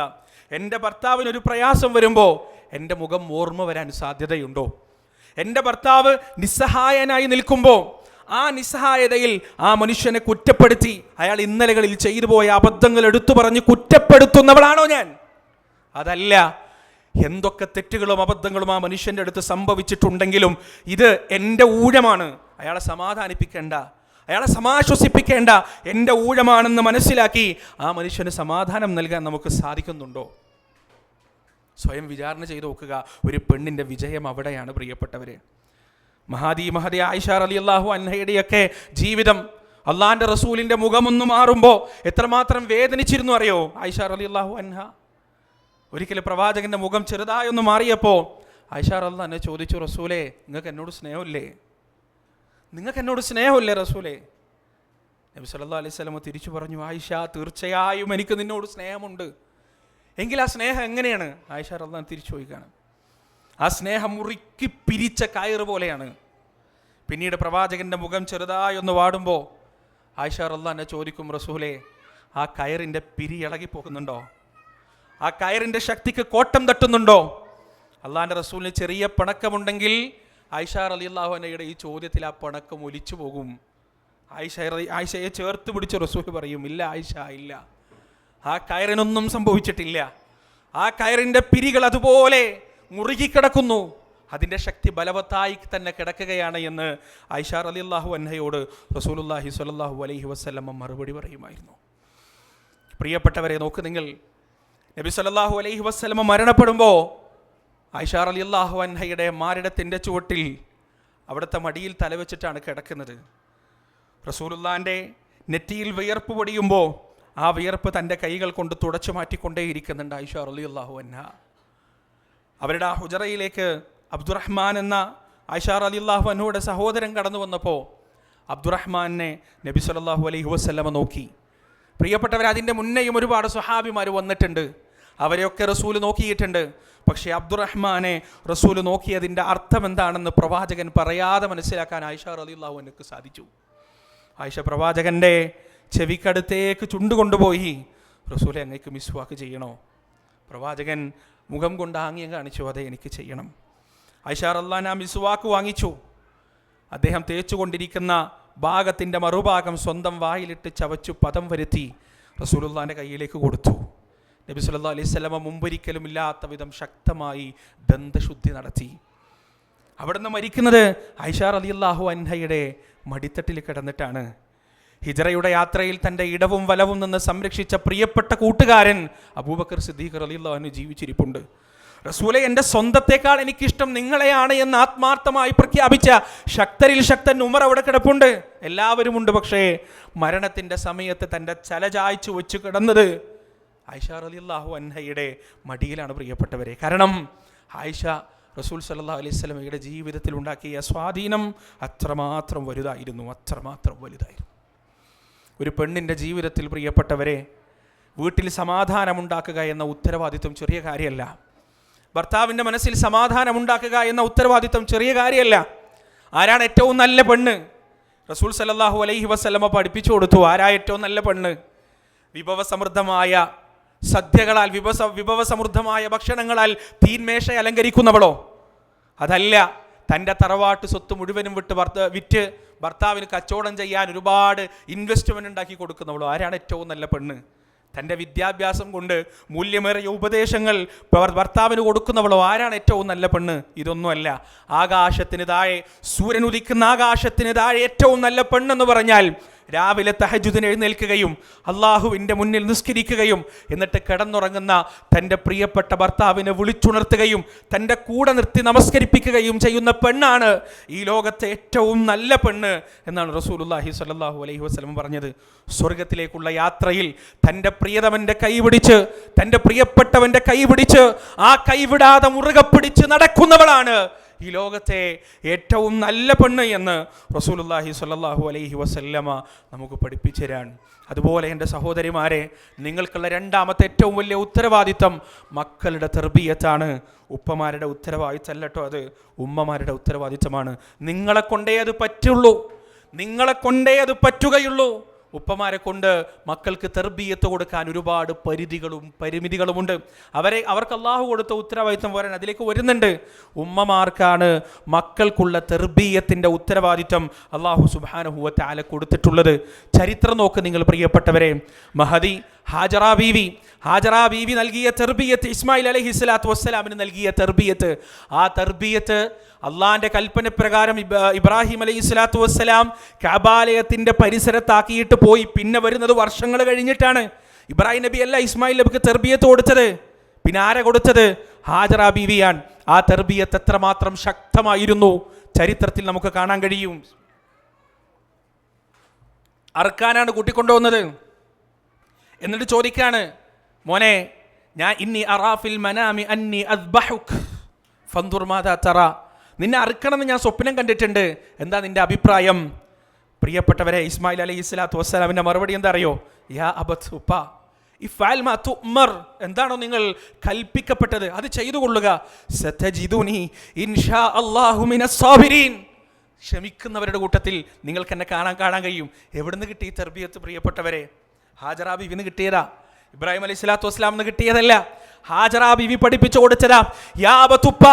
A: എൻ്റെ ഭർത്താവിനൊരു പ്രയാസം വരുമ്പോൾ എൻ്റെ മുഖം ഓർമ്മ വരാൻ സാധ്യതയുണ്ടോ? എൻ്റെ ഭർത്താവ് നിസ്സഹായനായി നിൽക്കുമ്പോൾ ആ നിസ്സഹായതയിൽ ആ മനുഷ്യനെ കുറ്റപ്പെടുത്തി അയാൾ ഇന്നലകളിൽ ചെയ്തു പോയ അബദ്ധങ്ങൾ എടുത്തു പറഞ്ഞ് കുറ്റപ്പെടുത്തുന്നവളാണോ ഞാൻ? അതല്ല. എന്തൊക്കെ തെറ്റുകളും അബദ്ധങ്ങളും ആ മനുഷ്യൻ്റെ അടുത്ത് സംഭവിച്ചിട്ടുണ്ടെങ്കിലും ഇത് എൻ്റെ ഊഴമാണ്, അയാളെ സമാധാനിപ്പിക്കേണ്ട, അയാളെ സമാശ്വസിപ്പിക്കേണ്ട എൻ്റെ ഊഴമാണെന്ന് മനസ്സിലാക്കി ആ മനുഷ്യന് സമാധാനം നൽകാൻ നമുക്ക് സാധിക്കുന്നുണ്ടോ? സ്വയം വിചാരണ ചെയ്ത് നോക്കുക. ഒരു പെണ്ണിൻ്റെ വിജയം അവിടെയാണ് പ്രിയപ്പെട്ടവരെ. മഹദി ആയിഷ റളിയല്ലാഹു അൻഹയുടെയൊക്കെ ജീവിതം അള്ളാൻ്റെ റസൂലിൻ്റെ മുഖമൊന്ന് മാറുമ്പോൾ എത്രമാത്രം വേദനിച്ചിരുന്നു അറിയോ ആയിഷ റളിയല്ലാഹു അൻഹ? ഒരിക്കലും പ്രവാചകൻ്റെ മുഖം ചെറുതായൊന്ന് മാറിയപ്പോൾ ആയിഷ റളിയല്ലാഹു അൻഹ ചോദിച്ചു, റസൂലേ നിങ്ങൾക്ക് എന്നോട് സ്നേഹമില്ലേ? നിങ്ങൾക്ക് എന്നോട് സ്നേഹമില്ലേ റസൂലേ? നബി സല്ലല്ലാഹു അലൈഹി വസല്ലം തിരിച്ചു പറഞ്ഞു, ആയിഷ തീർച്ചയായും എനിക്ക് നിന്നോട് സ്നേഹമുണ്ട്. എങ്കിൽ ആ സ്നേഹം എങ്ങനെയാണ്? ആയിഷ റളിയല്ലാഹു അൻഹ തിരിച്ചു ചോദിക്കുകയാണ്. ആ സ്നേഹം മുറുക്കി പിരിച്ച കയറ് പോലെയാണ്. പിന്നീട് പ്രവാചകൻ്റെ മുഖം ചെറുതായൊന്ന് വാടുമ്പോൾ ആയിഷ റളിയല്ലാഹു അൻഹ ചോദിക്കും, റസൂലേ ആ കയറിൻ്റെ പിരി ഇളകി പോകുന്നുണ്ടോ? ആ കയറിൻ്റെ ശക്തിക്ക് കോട്ടം തട്ടുന്നുണ്ടോ? അള്ളാൻ്റെ റസൂലിന് ചെറിയ പിണക്കമുണ്ടെങ്കിൽ ആയിഷ റളിയല്ലാഹു അൻഹയുടെ ഈ ചോദ്യത്തിൽ ആ പിണക്കം ഒലിച്ചു പോകും. ആയിഷയെ ചേർത്ത് പിടിച്ച് റസൂൽ പറയും, ഇല്ല ആയിഷ, ഇല്ല, ആ കയറിനൊന്നും സംഭവിച്ചിട്ടില്ല. ആ കയറിൻ്റെ പിരികൾ അതുപോലെ മുറുകിക്കിടക്കുന്നു, അതിൻ്റെ ശക്തി ബലവത്തായി തന്നെ കിടക്കുകയാണ് എന്ന് ആയിഷ റളിയല്ലാഹു അൻഹയോട് റസൂലുള്ളാഹി സ്വല്ലല്ലാഹു അലൈഹി വസല്ലം മറുപടി പറയുമായിരുന്നു. പ്രിയപ്പെട്ടവരെ നോക്ക് നിങ്ങൾ, നബി സല്ലല്ലാഹു അലൈഹി വസല്ലം മരണപ്പെടുമ്പോൾ ആയിഷ റളിയല്ലാഹു അൻഹയുടെ മാറിടത്തിൻ്റെ ചുവട്ടിൽ അവിടുത്തെ മടിയിൽ തലവെച്ചിട്ടാണ് കിടക്കുന്നത്. റസൂലുള്ളാഹിൻ്റെ നെറ്റിയിൽ വിയർപ്പ് പൊടിയുമ്പോൾ ആ വിയർപ്പ് തൻ്റെ കൈകൾ കൊണ്ട് തുടച്ചു മാറ്റിക്കൊണ്ടേയിരിക്കുന്നുണ്ട് ആയിഷ റളിയല്ലാഹു അൻഹ. അവരുടെ ആ ഹുജറയിലേക്ക് അബ്ദുറഹ്മാൻ എന്ന ആയിഷ റളിയല്ലാഹു അൻഹയുടെ സഹോദരൻ കടന്നു വന്നപ്പോൾ അബ്ദുറഹ്മാനെ നബി സല്ലല്ലാഹു അലൈഹി വസല്ലമ നോക്കി. പ്രിയപ്പെട്ടവർ, അതിൻ്റെ മുന്നേയും ഒരുപാട് സ്വഹാബിമാർ വന്നിട്ടുണ്ട്, അവരെയൊക്കെ റസൂൽ നോക്കിയിട്ടുണ്ട്. പക്ഷേ അബ്ദുറഹ്മാനെ റസൂൽ നോക്കിയതിൻ്റെ അർത്ഥം എന്താണെന്ന് പ്രവാചകൻ പറയാതെ മനസ്സിലാക്കാൻ ആയിഷ റളിയല്ലാഹു അൻഹയ്ക്ക് സാധിച്ചു. ആയിഷ പ്രവാചകൻ്റെ ചെവിക്കടുത്തേക്ക് ചുണ്ടുകൊണ്ടുപോയി, റസൂലെ അങ്ങേക്ക് മിസ്വാക്ക് ചെയ്യണോ? പ്രവാചകൻ മുഖം കൊണ്ട് ആംഗ്യം കാണിച്ചു, അതെ എനിക്ക് ചെയ്യണം. ആയിഷ റളിയല്ലാഹു അൻഹ മിസ്വാക്ക് വാങ്ങിച്ചു. അദ്ദേഹം തേച്ചുകൊണ്ടിരിക്കുന്ന ഭാഗത്തിൻ്റെ മറുഭാഗം സ്വന്തം വായിലിട്ട് ചവച്ചു പദം വരുത്തി റസൂലുള്ളാഹിൻ്റെ കയ്യിലേക്ക് കൊടുത്തു. നബി സല്ലല്ലാഹു അലൈഹി വസല്ലമ മുമ്പൊരിക്കലും ഇല്ലാത്ത വിധം ശക്തമായി ദന്തശുദ്ധി നടത്തി. അവിടുന്ന് മരിക്കുന്നത് ആയിഷ റളിയല്ലാഹു അൻഹയുടെ മടിത്തട്ടിൽ കിടന്നിട്ടാണ്. ഹിജ്റയുടെ യാത്രയിൽ തൻ്റെ ഇടവും വലവും നിന്ന് സംരക്ഷിച്ച പ്രിയപ്പെട്ട കൂട്ടുകാരൻ അബൂബക്കർ സിദ്ദീഖ് റളിയല്ലാഹു അൻഹു ജീവിച്ചിരിപ്പുണ്ട്. റസൂലെ, എൻ്റെ സ്വന്തത്തെക്കാൾ എനിക്കിഷ്ടം നിങ്ങളെയാണ് എന്ന് ആത്മാർത്ഥമായി പ്രഖ്യാപിച്ച ശക്തരിൽ ശക്തൻ ഉമർ അവിടെ കിടപ്പുണ്ട്. എല്ലാവരുമുണ്ട്. പക്ഷേ മരണത്തിൻ്റെ സമയത്ത് തൻ്റെ ചലചായ്ച്ചു വെച്ച് കിടന്നത് ആയിഷ റളിയല്ലാഹു അൻഹയുടെ മടിയിലാണ്. പ്രിയപ്പെട്ടവരെ, കാരണം ആയിഷ റസൂൽ സല്ലല്ലാഹു അലൈഹി വസല്ലമയുടെ ജീവിതത്തിൽ ഉണ്ടാക്കിയ സ്വാധീനം അത്രമാത്രം വലുതായിരുന്നു. ഒരു പെണ്ണിൻ്റെ ജീവിതത്തിൽ പ്രിയപ്പെട്ടവരെ, വീട്ടിൽ സമാധാനമുണ്ടാക്കുക എന്ന ഉത്തരവാദിത്വം ചെറിയ കാര്യമല്ല. ഭർത്താവിൻ്റെ മനസ്സിൽ സമാധാനമുണ്ടാക്കുക എന്ന ഉത്തരവാദിത്വം ചെറിയ കാര്യമല്ല. ആരാണ് ഏറ്റവും നല്ല പെണ്ണ്? റസൂൽ സല്ലല്ലാഹു അലൈഹി വസല്ലമ പഠിപ്പിച്ചു കൊടുത്തു. ആരാ ഏറ്റവും നല്ല പെണ്ണ്? വിഭവസമൃദ്ധമായ സദ്യകളാൽ, വിഭവസമൃദ്ധമായ ഭക്ഷണങ്ങളാൽ തീന്മേശ അലങ്കരിക്കുന്നവളോ? അതല്ല, തൻ്റെ തറവാട്ട് സ്വത്ത് മുഴുവനും വിറ്റ് ഭർത്താവിന് കച്ചവടം ചെയ്യാൻ ഒരുപാട് ഇൻവെസ്റ്റ്മെൻ്റ് ഉണ്ടാക്കി കൊടുക്കുന്നവളോ? ആരാണ് ഏറ്റവും നല്ല പെണ്ണ്? തൻ്റെ വിദ്യാഭ്യാസം കൊണ്ട് മൂല്യമേറിയ ഉപദേശങ്ങൾ ഭർത്താവിന് കൊടുക്കുന്നവളോ? ആരാണ് ഏറ്റവും നല്ല പെണ്ണ്? ഇതൊന്നുമല്ല. ആകാശത്തിന് താഴെ, സൂര്യൻ ഉദിക്കുന്ന ആകാശത്തിന് താഴെ ഏറ്റവും നല്ല പെണ്ണെന്ന് പറഞ്ഞാൽ രാവിലെ തഹജ്ജുദിന് എഴുന്നേൽക്കുകയും അള്ളാഹുവിൻ്റെ മുന്നിൽ നിസ്കരിക്കുകയും എന്നിട്ട് കിടന്നുറങ്ങുന്ന തൻ്റെ പ്രിയപ്പെട്ട ഭർത്താവിനെ വിളിച്ചുണർത്തുകയും തൻ്റെ കൂടെ നിർത്തി നമസ്കരിപ്പിക്കുകയും ചെയ്യുന്ന പെണ്ണാണ് ഈ ലോകത്തെ ഏറ്റവും നല്ല പെണ്ണ് എന്നാണ് റസൂലുള്ളാഹി സ്വല്ലല്ലാഹു അലൈഹി വസല്ലം പറഞ്ഞത്. സ്വർഗത്തിലേക്കുള്ള യാത്രയിൽ തൻ്റെ പ്രിയതമൻ്റെ കൈപിടിച്ച്, തൻ്റെ പ്രിയപ്പെട്ടവൻ്റെ കൈപിടിച്ച്, ആ കൈവിടാതെ മുറുകെ പിടിച്ച് നടക്കുന്നവളാണ് ഈ ലോകത്തെ ഏറ്റവും നല്ല പെണ്ണ് എന്ന് റസൂലുള്ളാഹി സ്വല്ലല്ലാഹു അലൈഹി വസല്ലമ നമുക്ക് പഠിപ്പിച്ചു തരാൻ. അതുപോലെ എൻ്റെ സഹോദരിമാരെ, നിങ്ങൾക്കുള്ള രണ്ടാമത്തെ ഏറ്റവും വലിയ ഉത്തരവാദിത്തം മക്കളുടെ തർബിയത്താണ്. ഉപ്പമാരുടെ ഉത്തരവാദിത്തമല്ലട്ടോ, അത് ഉമ്മമാരുടെ ഉത്തരവാദിത്തമാണ്. നിങ്ങളെ കൊണ്ടേ അത് പറ്റുകയുള്ളൂ. ഉപ്പമാരെ കൊണ്ട് മക്കൾക്ക് തർബിയത്ത് കൊടുക്കാൻ ഒരുപാട് പരിമിതികളുമുണ്ട്. അവർക്ക് അള്ളാഹു കൊടുത്ത ഉത്തരവാദിത്വം വരാൻ അതിലേക്ക് വരുന്നുണ്ട്. ഉമ്മമാർക്കാണ് മക്കൾക്കുള്ള തർബിയത്തിൻ്റെ ഉത്തരവാദിത്വം അള്ളാഹു സുബ്ഹാനഹു വ തആല കൊടുത്തിട്ടുള്ളത്. ചരിത്രം നോക്ക് നിങ്ങൾ പ്രിയപ്പെട്ടവരെ. മഹദി ഹാജറ ബീവി നൽകിയ തർബിയത്ത്, ഇസ്മായിൽ അലൈഹിസ്സലാത്തു വസ്സലാമിന് നൽകിയ തർബിയത്ത്, ആ തർബിയത്ത് അള്ളാഹിൻ്റെ കൽപ്പന പ്രകാരം ഇബ്രാഹിം അലൈഹിസ്സലാത്തു വസ്സലാം കഅബാലയത്തിൻ്റെ പരിസരത്താക്കിയിട്ട് പോയി. പിന്നെ വരുന്നത് വർഷങ്ങൾ കഴിഞ്ഞിട്ടാണ്. ഇബ്രാഹിം നബി അല്ല ഇസ്മായിൽ നബിക്ക് തർബിയത്ത് കൊടുത്തത്. പിന്നെ ആരെ കൊടുത്തത്? ഹാജറ ബീവിയാണ്. ആ തർബിയത്ത് എത്രമാത്രം ശക്തമായിരുന്നു ചരിത്രത്തിൽ നമുക്ക് കാണാൻ കഴിയും. അറുക്കാനാണ് കൂട്ടിക്കൊണ്ടുവന്നത്. എന്നിട്ട് ചോദിക്കാണ്, മോനെ, ഞാൻ ഇന്നി അറാഫിൽ മനാമി അന്നി അദ്ബഹുക് ഫൻദുർ മാദാ തറ, നിന്നെ അറുക്കണമെന്ന് ഞാൻ സ്വപ്നം കണ്ടിട്ടുണ്ട്, എന്താ നിന്റെ അഭിപ്രായം? പ്രിയപ്പെട്ടവരെ, ഇസ്മായിൽ അലൈഹിസ്സലാത്തു വസ്സലാമിൻ്റെ മറുപടി എന്താ അറിയോ? യാ അബത്, ഉപ്പ, ഇഫ്അൽ മാ തുഅ്മർ, എന്താണോ നിങ്ങൾ കൽപ്പിക്കപ്പെട്ടത് അത് ചെയ്തു കൊള്ളുക. സതജിദുനി ഇൻഷാ അല്ലാഹു മിനസ് സാബിരീൻ, ക്ഷമിക്കുന്നവരുടെ കൂട്ടത്തിൽ നിങ്ങൾക്ക് എന്നെ കാണാൻ കഴിയും. എവിടുന്ന് കിട്ടി ഈ തർബിയത്ത് പ്രിയപ്പെട്ടവരെ? ഹാജറ ബീവിന്ന് കിട്ടിയതാ, ഇബ്രാഹിം അലൈഹിസ്സലാത്തു വസ്സലാമിന് കിട്ടിയതല്ല. ഹാജറ ബീവി പഠിപ്പിച്ചു കൊടുത്തതാ. യാ അബതുപ്പ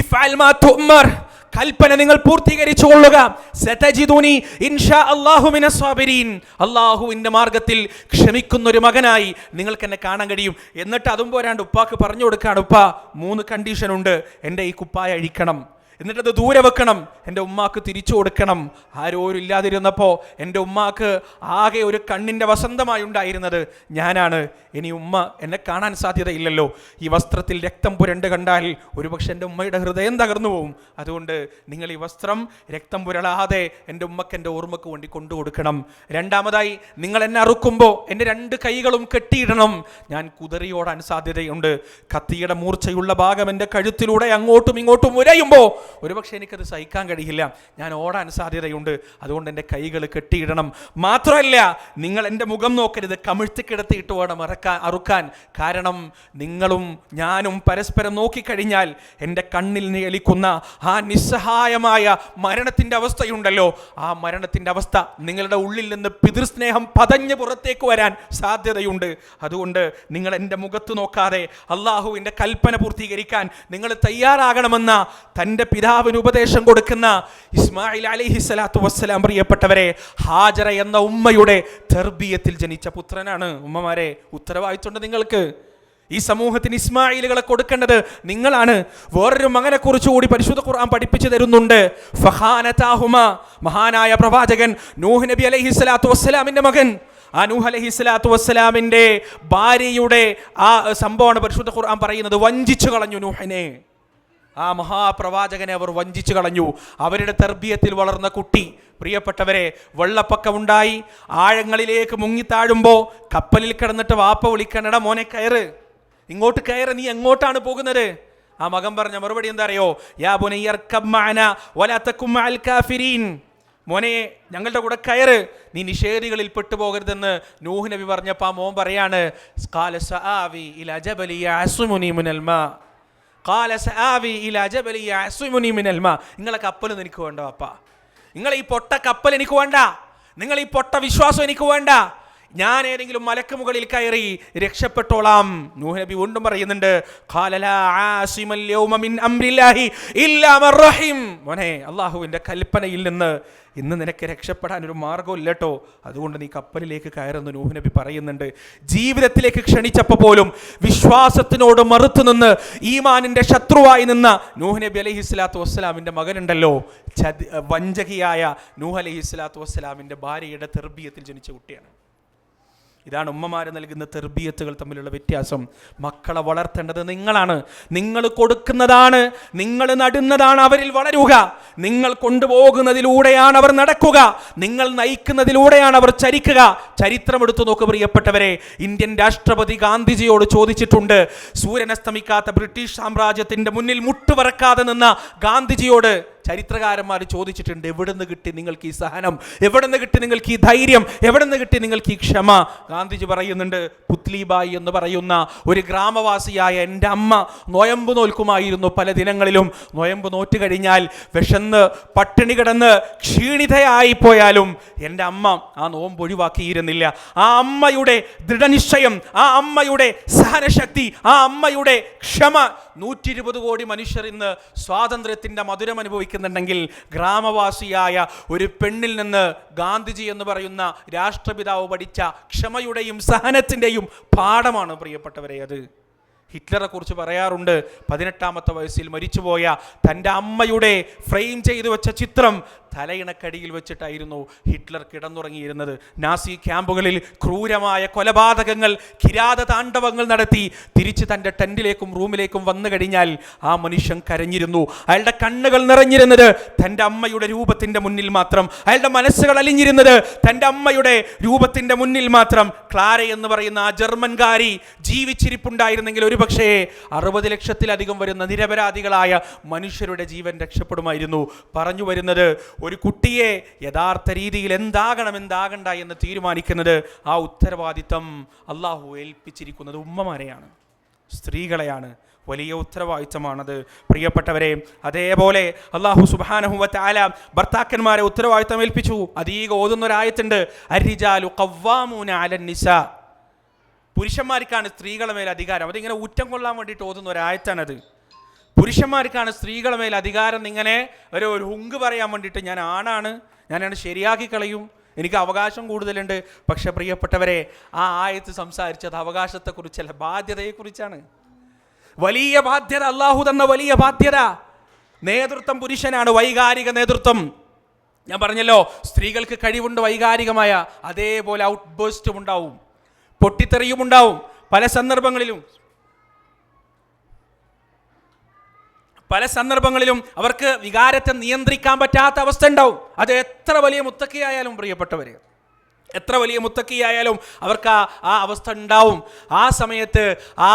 A: ഇഫ്അൽ മാ തുഅ്മർ, കൽപ്പന നിങ്ങൾ പൂർത്തീകരിച്ചു കൊള്ളുക. സതജിദുനി ഇൻഷാ അല്ലാഹു മിനസ് സാബിരീൻ, അല്ലാഹുവിൻ്റെ മാർഗത്തിൽ ക്ഷമിക്കുന്ന ഒരു മകനായി നിങ്ങൾക്ക് എന്നെ കാണാൻ കഴിയും. എന്നിട്ട് അതും പോരാണ്ട് ഉപ്പാക്ക് പറഞ്ഞു കൊടുക്കാണ്, ഉപ്പ 3 കണ്ടീഷൻ ഉണ്ട്. എൻ്റെ ഈ കുപ്പായ അഴിക്കണം, എന്നിട്ടത് ദൂരെ വെക്കണം, എൻ്റെ ഉമ്മാക്ക് തിരിച്ചു കൊടുക്കണം. ആരോരും ഇല്ലാതിരുന്നപ്പോൾ എൻ്റെ ഉമ്മാക്ക് ആകെ ഒരു കണ്ണിൻ്റെ വസന്തമായി ഉണ്ടായിരുന്നത് ഞാനാണ്. ഇനി ഉമ്മ എന്നെ കാണാൻ സാധ്യതയില്ലല്ലോ. ഈ വസ്ത്രത്തിൽ രക്തം പുരണ്ട് കണ്ടാൽ ഒരുപക്ഷെ എൻ്റെ ഉമ്മയുടെ ഹൃദയം തകർന്നു പോവും. അതുകൊണ്ട് നിങ്ങൾ ഈ വസ്ത്രം രക്തം പുരളാതെ എൻ്റെ ഉമ്മക്ക് എൻ്റെ ഓർമ്മക്ക് വേണ്ടി കൊണ്ടു കൊടുക്കണം. രണ്ടാമതായി, നിങ്ങൾ എന്നെ അറുക്കുമ്പോൾ എൻ്റെ 2 കൈകളും കെട്ടിയിടണം. ഞാൻ കുതറിയോടാൻ സാധ്യതയുണ്ട്. കത്തിയുടെ മൂർച്ചയുള്ള ഭാഗം എൻ്റെ കഴുത്തിലൂടെ അങ്ങോട്ടും ഇങ്ങോട്ടും ഉരയുമ്പോൾ ഒരുപക്ഷെ എനിക്കത് സഹിക്കാൻ കഴിയില്ല, ഞാൻ ഓടാൻ സാധ്യതയുണ്ട്, അതുകൊണ്ട് എൻ്റെ കൈകൾ കെട്ടിയിടണം. മാത്രമല്ല, നിങ്ങൾ എൻ്റെ മുഖം നോക്കരുത്, കമിഴ്ത്തി കിടത്തിയിട്ട് വേണം അറുക്കാൻ. കാരണം നിങ്ങളും ഞാനും പരസ്പരം നോക്കിക്കഴിഞ്ഞാൽ എൻ്റെ കണ്ണിൽ നിഴലിക്കുന്ന ആ നിസ്സഹായമായ മരണത്തിൻ്റെ അവസ്ഥയുണ്ടല്ലോ, ആ മരണത്തിൻ്റെ അവസ്ഥ നിങ്ങളുടെ ഉള്ളിൽ നിന്ന് പിതൃസ്നേഹം പതഞ്ഞ് പുറത്തേക്ക് വരാൻ സാധ്യതയുണ്ട്. അതുകൊണ്ട് നിങ്ങൾ എൻ്റെ മുഖത്ത് നോക്കാതെ അള്ളാഹുവിൻ്റെ കൽപ്പന പൂർത്തീകരിക്കാൻ നിങ്ങൾ തയ്യാറാകണമെന്ന തൻ്റെ പിതാവിന് ഉപദേശം കൊടുക്കുന്ന ഇസ്മായിൽ അലൈഹിസ്സലാത്തു വസ്സലാം, പ്രിയപ്പെട്ടവരെ, ഹാജറ എന്ന ഉമ്മയുടെ തർബിയത്തിൽ ജനിച്ച പുത്രനാണ്. ഉമ്മമാരെ, ഉത്തരവാദിത്തമുണ്ട് നിങ്ങൾക്ക്. ഈ സമൂഹത്തിന് ഇസ്മായിലുകളെ കൊടുക്കേണ്ടത് നിങ്ങളാണ്. വേറൊരു മകനെ കുറിച്ചുകൂടി പരിശുദ്ധ ഖുർആൻ പഠിപ്പിച്ചു തരുന്നുണ്ട്. ഫഖാനതാഹുമ, മഹാനായ പ്രവാചകൻ നൂഹ് നബി അലൈഹിസ്സലാത്തു വസ്സലാമിന്റെ മകൻ, ആ നൂഹ് അലൈഹിസ്സലാത്തു വസ്സലാമിന്റെ ഭാര്യയുടെ ആ സംഭവമാണ് പരിശുദ്ധ ഖുർആൻ പറയുന്നത്. വഞ്ചിച്ചു കളഞ്ഞു നൂഹിനെ, ആ മഹാപ്രവാചകനെ അവർ വഞ്ചിച്ചു കളഞ്ഞു. അവരുടെ തർബിയത്തിൽ വളർന്ന കുട്ടി, പ്രിയപ്പെട്ടവരെ, വെള്ളപ്പൊക്കമുണ്ടായി, ആഴങ്ങളിലേക്ക് മുങ്ങിത്താഴുമ്പോൾ കപ്പലിൽ കിടന്നിട്ട് വാപ്പ വിളിക്കണട മോനെ കയറ്, ഇങ്ങോട്ട് കയറ്, നീ എങ്ങോട്ടാണ് പോകുന്നത്? ആ മകൻ പറഞ്ഞ മറുപടി എന്താ അറിയോ? യാ ബുനയ്യർകബ് മഅനാ വലാ തകും മഅൽ കാഫിരീൻ, മോനെ ഞങ്ങളുടെ കൂടെ കയറ്, നീ നിഷേധികളിൽ പെട്ടുപോകരുതെന്ന് നൂഹ് നബി പറഞ്ഞപ്പോൾ ആ മോൻ പറയാണ്, ഖാല സആവി ഇലാ ജബലി യഅസ്മുനി മിനൽ മാ, ഖാല സആവി ഇലാ ജബലി യഅസ്മുനി മിനൽ മാ. നിങ്ങളെ കപ്പലൊന്നും എനിക്ക് വേണ്ട വാപ്പ, നിങ്ങൾ ഈ പൊട്ട കപ്പൽ എനിക്ക് വേണ്ട, നിങ്ങൾ ഈ പൊട്ട വിശ്വാസം എനിക്ക് വേണ്ട, ഞാൻ ഏതെങ്കിലും മലക്ക് മുകളിൽ കയറി രക്ഷപ്പെട്ടോളാം. നൂഹ് നബി വീണ്ടും പറയുന്നുണ്ട്, ഖാല ലാ ആസിമൽ യൗമ മിൻ അംരില്ലാഹി ഇല്ലാ മൻ റഹിം, മോനെ അല്ലാഹുവിൻ്റെ കൽപ്പനയിൽ നിന്ന് ഇന്ന് നിനക്ക് രക്ഷപ്പെടാൻ ഒരു മാർഗ്ഗമില്ല കേട്ടോ, അതുകൊണ്ട് നീ കപ്പലിലേക്ക് കയറുന്നു നൂഹ് നബി പറയുന്നുണ്ട്. ജീവിതത്തിലേക്ക് ക്ഷണിച്ചപ്പോൾ പോലും വിശ്വാസത്തിനോട് മറുത്തു നിന്ന് ഈമാനിന്റെ ശത്രുവായി നിന്ന നൂഹ് നബി അലൈഹിസ്സലാത്തു വസ്സലാമിന്റെ മകനുണ്ടല്ലോ, വഞ്ചകിയായ നൂഹ് അലൈഹിസ്സലാത്തു വസ്സലാമിന്റെ ഭാര്യയുടെ തർബിയത്തിൽ ജനിച്ച കുട്ടിയാണ്. ഇതാണ് ഉമ്മമാരെ നൽകുന്ന തെർബിയത്തുകൾ തമ്മിലുള്ള വ്യത്യാസം. മക്കളെ വളർത്തേണ്ടത് നിങ്ങളാണ്, നിങ്ങൾ കൊടുക്കുന്നതാണ്, നിങ്ങൾ നടുന്നതാണ് അവരിൽ വളരുക. നിങ്ങൾ കൊണ്ടുപോകുന്നതിലൂടെയാണ് അവർ നടക്കുക, നിങ്ങൾ നയിക്കുന്നതിലൂടെയാണ് അവർ ചരിക്കുക. ചരിത്രം എടുത്തു നോക്ക് പ്രിയപ്പെട്ടവരെ, ഇന്ത്യൻ രാഷ്ട്രപതി ഗാന്ധിജിയോട് ചോദിച്ചിട്ടുണ്ട്, സൂര്യനസ്തമിക്കാത്ത ബ്രിട്ടീഷ് സാമ്രാജ്യത്തിന്റെ മുന്നിൽ മുട്ടുപറക്കാതെ നിന്ന ഗാന്ധിജിയോട് ചരിത്രകാരന്മാർ ചോദിച്ചിട്ടുണ്ട്, എവിടെ നിന്ന് കിട്ടി നിങ്ങൾക്ക് ഈ സഹനം, എവിടെ നിന്ന് കിട്ടി നിങ്ങൾക്ക് ഈ ധൈര്യം, എവിടെ നിന്ന് കിട്ടി നിങ്ങൾക്ക് ഈ ക്ഷമ? ഗാന്ധിജി പറയുന്നുണ്ട്, പുത്ലിബായി എന്ന് പറയുന്ന ഒരു ഗ്രാമവാസിയായ എൻ്റെ അമ്മ നൊയമ്പ് നോൽക്കുമായിരുന്നു. പല ദിനങ്ങളിലും നൊയമ്പ് നോറ്റ് കഴിഞ്ഞാൽ വിശന്ന് പട്ടിണി കിടന്ന് ക്ഷീണിതയായി പോയാലും എൻ്റെ അമ്മ ആ നോമ്പ് ഒഴിവാക്കിയിരുന്നില്ല. ആ അമ്മയുടെ ദൃഢനിശ്ചയം, ആ അമ്മയുടെ സഹനശക്തി, ആ അമ്മയുടെ ക്ഷമ, 120 കോടി മനുഷ്യർ ഇന്ന് സ്വാതന്ത്ര്യത്തിൻ്റെ മധുരം അനുഭവിക്കുന്നുണ്ടെങ്കിൽ ഗ്രാമവാസിയായ ഒരു പെണ്ണിൽ നിന്ന് ഗാന്ധിജി എന്ന് പറയുന്ന രാഷ്ട്രപിതാവ് പഠിച്ച ക്ഷമയുടെയും സഹനത്തിൻ്റെയും പാഠമാണ് പ്രിയപ്പെട്ടവരെ അത്. ഹിറ്റ്ലറെ കുറിച്ച് പറയാറുണ്ട്, 18ാമത്തെ വയസ്സിൽ മരിച്ചുപോയ തൻ്റെ അമ്മയുടെ ഫ്രെയിം ചെയ്തു വെച്ച ചിത്രം തലയിണക്കടിയിൽ വെച്ചിട്ടായിരുന്നു ഹിറ്റ്ലർ കിടന്നുറങ്ങിയിരുന്നത്. നാസി ക്യാമ്പുകളിൽ ക്രൂരമായ കൊലപാതകങ്ങൾ, കിരാത താണ്ഡവങ്ങൾ നടത്തി തിരിച്ച് തൻ്റെ ടെൻറ്റിലേക്കും റൂമിലേക്കും വന്നു കഴിഞ്ഞാൽ ആ മനുഷ്യൻ കരഞ്ഞിരുന്നു. അയാളുടെ കണ്ണുകൾ നിറഞ്ഞിരുന്നത് തൻ്റെ അമ്മയുടെ രൂപത്തിൻ്റെ മുന്നിൽ മാത്രം, അയാളുടെ മനസ്സുകൾ അലിഞ്ഞിരുന്നത് തൻ്റെ അമ്മയുടെ രൂപത്തിൻ്റെ മുന്നിൽ മാത്രം. ക്ലാര എന്ന് പറയുന്ന ആ ജർമ്മൻകാരി ജീവിച്ചിരിപ്പുണ്ടായിരുന്നെങ്കിൽ ഒരുപക്ഷേ 60 ലക്ഷത്തിലധികം വരുന്ന നിരപരാധികളായ മനുഷ്യരുടെ ജീവൻ രക്ഷപ്പെടുമായിരുന്നു. പറഞ്ഞു വരുന്നത്, ഒരു കുട്ടിയെ യഥാർത്ഥ രീതിയിൽ എന്താകണ്ട എന്ന് തീരുമാനിക്കുന്നത്, ആ ഉത്തരവാദിത്തം അള്ളാഹു ഏൽപ്പിച്ചിരിക്കുന്നത് ഉമ്മമാരെയാണ്, സ്ത്രീകളെയാണ്. വലിയ ഉത്തരവാദിത്തമാണത് പ്രിയപ്പെട്ടവരെ. അതേപോലെ അള്ളാഹു സുബ്ഹാനഹു വ തആല ഭർത്താക്കന്മാരെ ഉത്തരവാദിത്തം ഏൽപ്പിച്ചു. അധികം ഓതുന്നൊരായത്തുണ്ട്, അർരിജാലു ഖവ്വാമൂന അലൻ നിസാ, പുരുഷന്മാർക്കാണ് സ്ത്രീകളുടെ മേൽ അധികാരം. അതിങ്ങനെ ഊറ്റം കൊള്ളാൻ വേണ്ടിയിട്ട് ഓതുന്ന ഒരായത്താണത്. പുരുഷന്മാർക്കാണ് സ്ത്രീകളുടെ മേൽ അധികാരം. ഇങ്ങനെ ഒരു ഹുങ്ക് പറയാൻ വേണ്ടിയിട്ട് ഞാൻ ആണാണ്, ഞാനാണ് ശരിയാക്കി കളയും, എനിക്ക് അവകാശം കൂടുതലുണ്ട്. പക്ഷെ പ്രിയപ്പെട്ടവരെ, ആ ആയത്ത് സംസാരിച്ചത് അവകാശത്തെക്കുറിച്ചല്ല, ബാധ്യതയെക്കുറിച്ചാണ്. വലിയ ബാധ്യത, അള്ളാഹു തന്ന വലിയ ബാധ്യത. നേതൃത്വം പുരുഷനാണ്, വൈകാരിക നേതൃത്വം. ഞാൻ പറഞ്ഞല്ലോ, സ്ത്രീകൾക്ക് കഴിവുണ്ട് വൈകാരികമായ, അതേപോലെ ഔട്ട് ബേസ്റ്റും ഉണ്ടാവും, പൊട്ടിത്തെറിയും ഉണ്ടാവും. പല സന്ദർഭങ്ങളിലും അവർക്ക് വികാരത്തെ നിയന്ത്രിക്കാൻ പറ്റാത്ത അവസ്ഥ ഉണ്ടാവും. അത് എത്ര വലിയ മുത്തക്കിയായാലും പ്രിയപ്പെട്ടവരെ, എത്ര വലിയ മുത്തക്കിയായാലും അവർക്ക് ആ അവസ്ഥ ഉണ്ടാവും. ആ സമയത്ത് ആ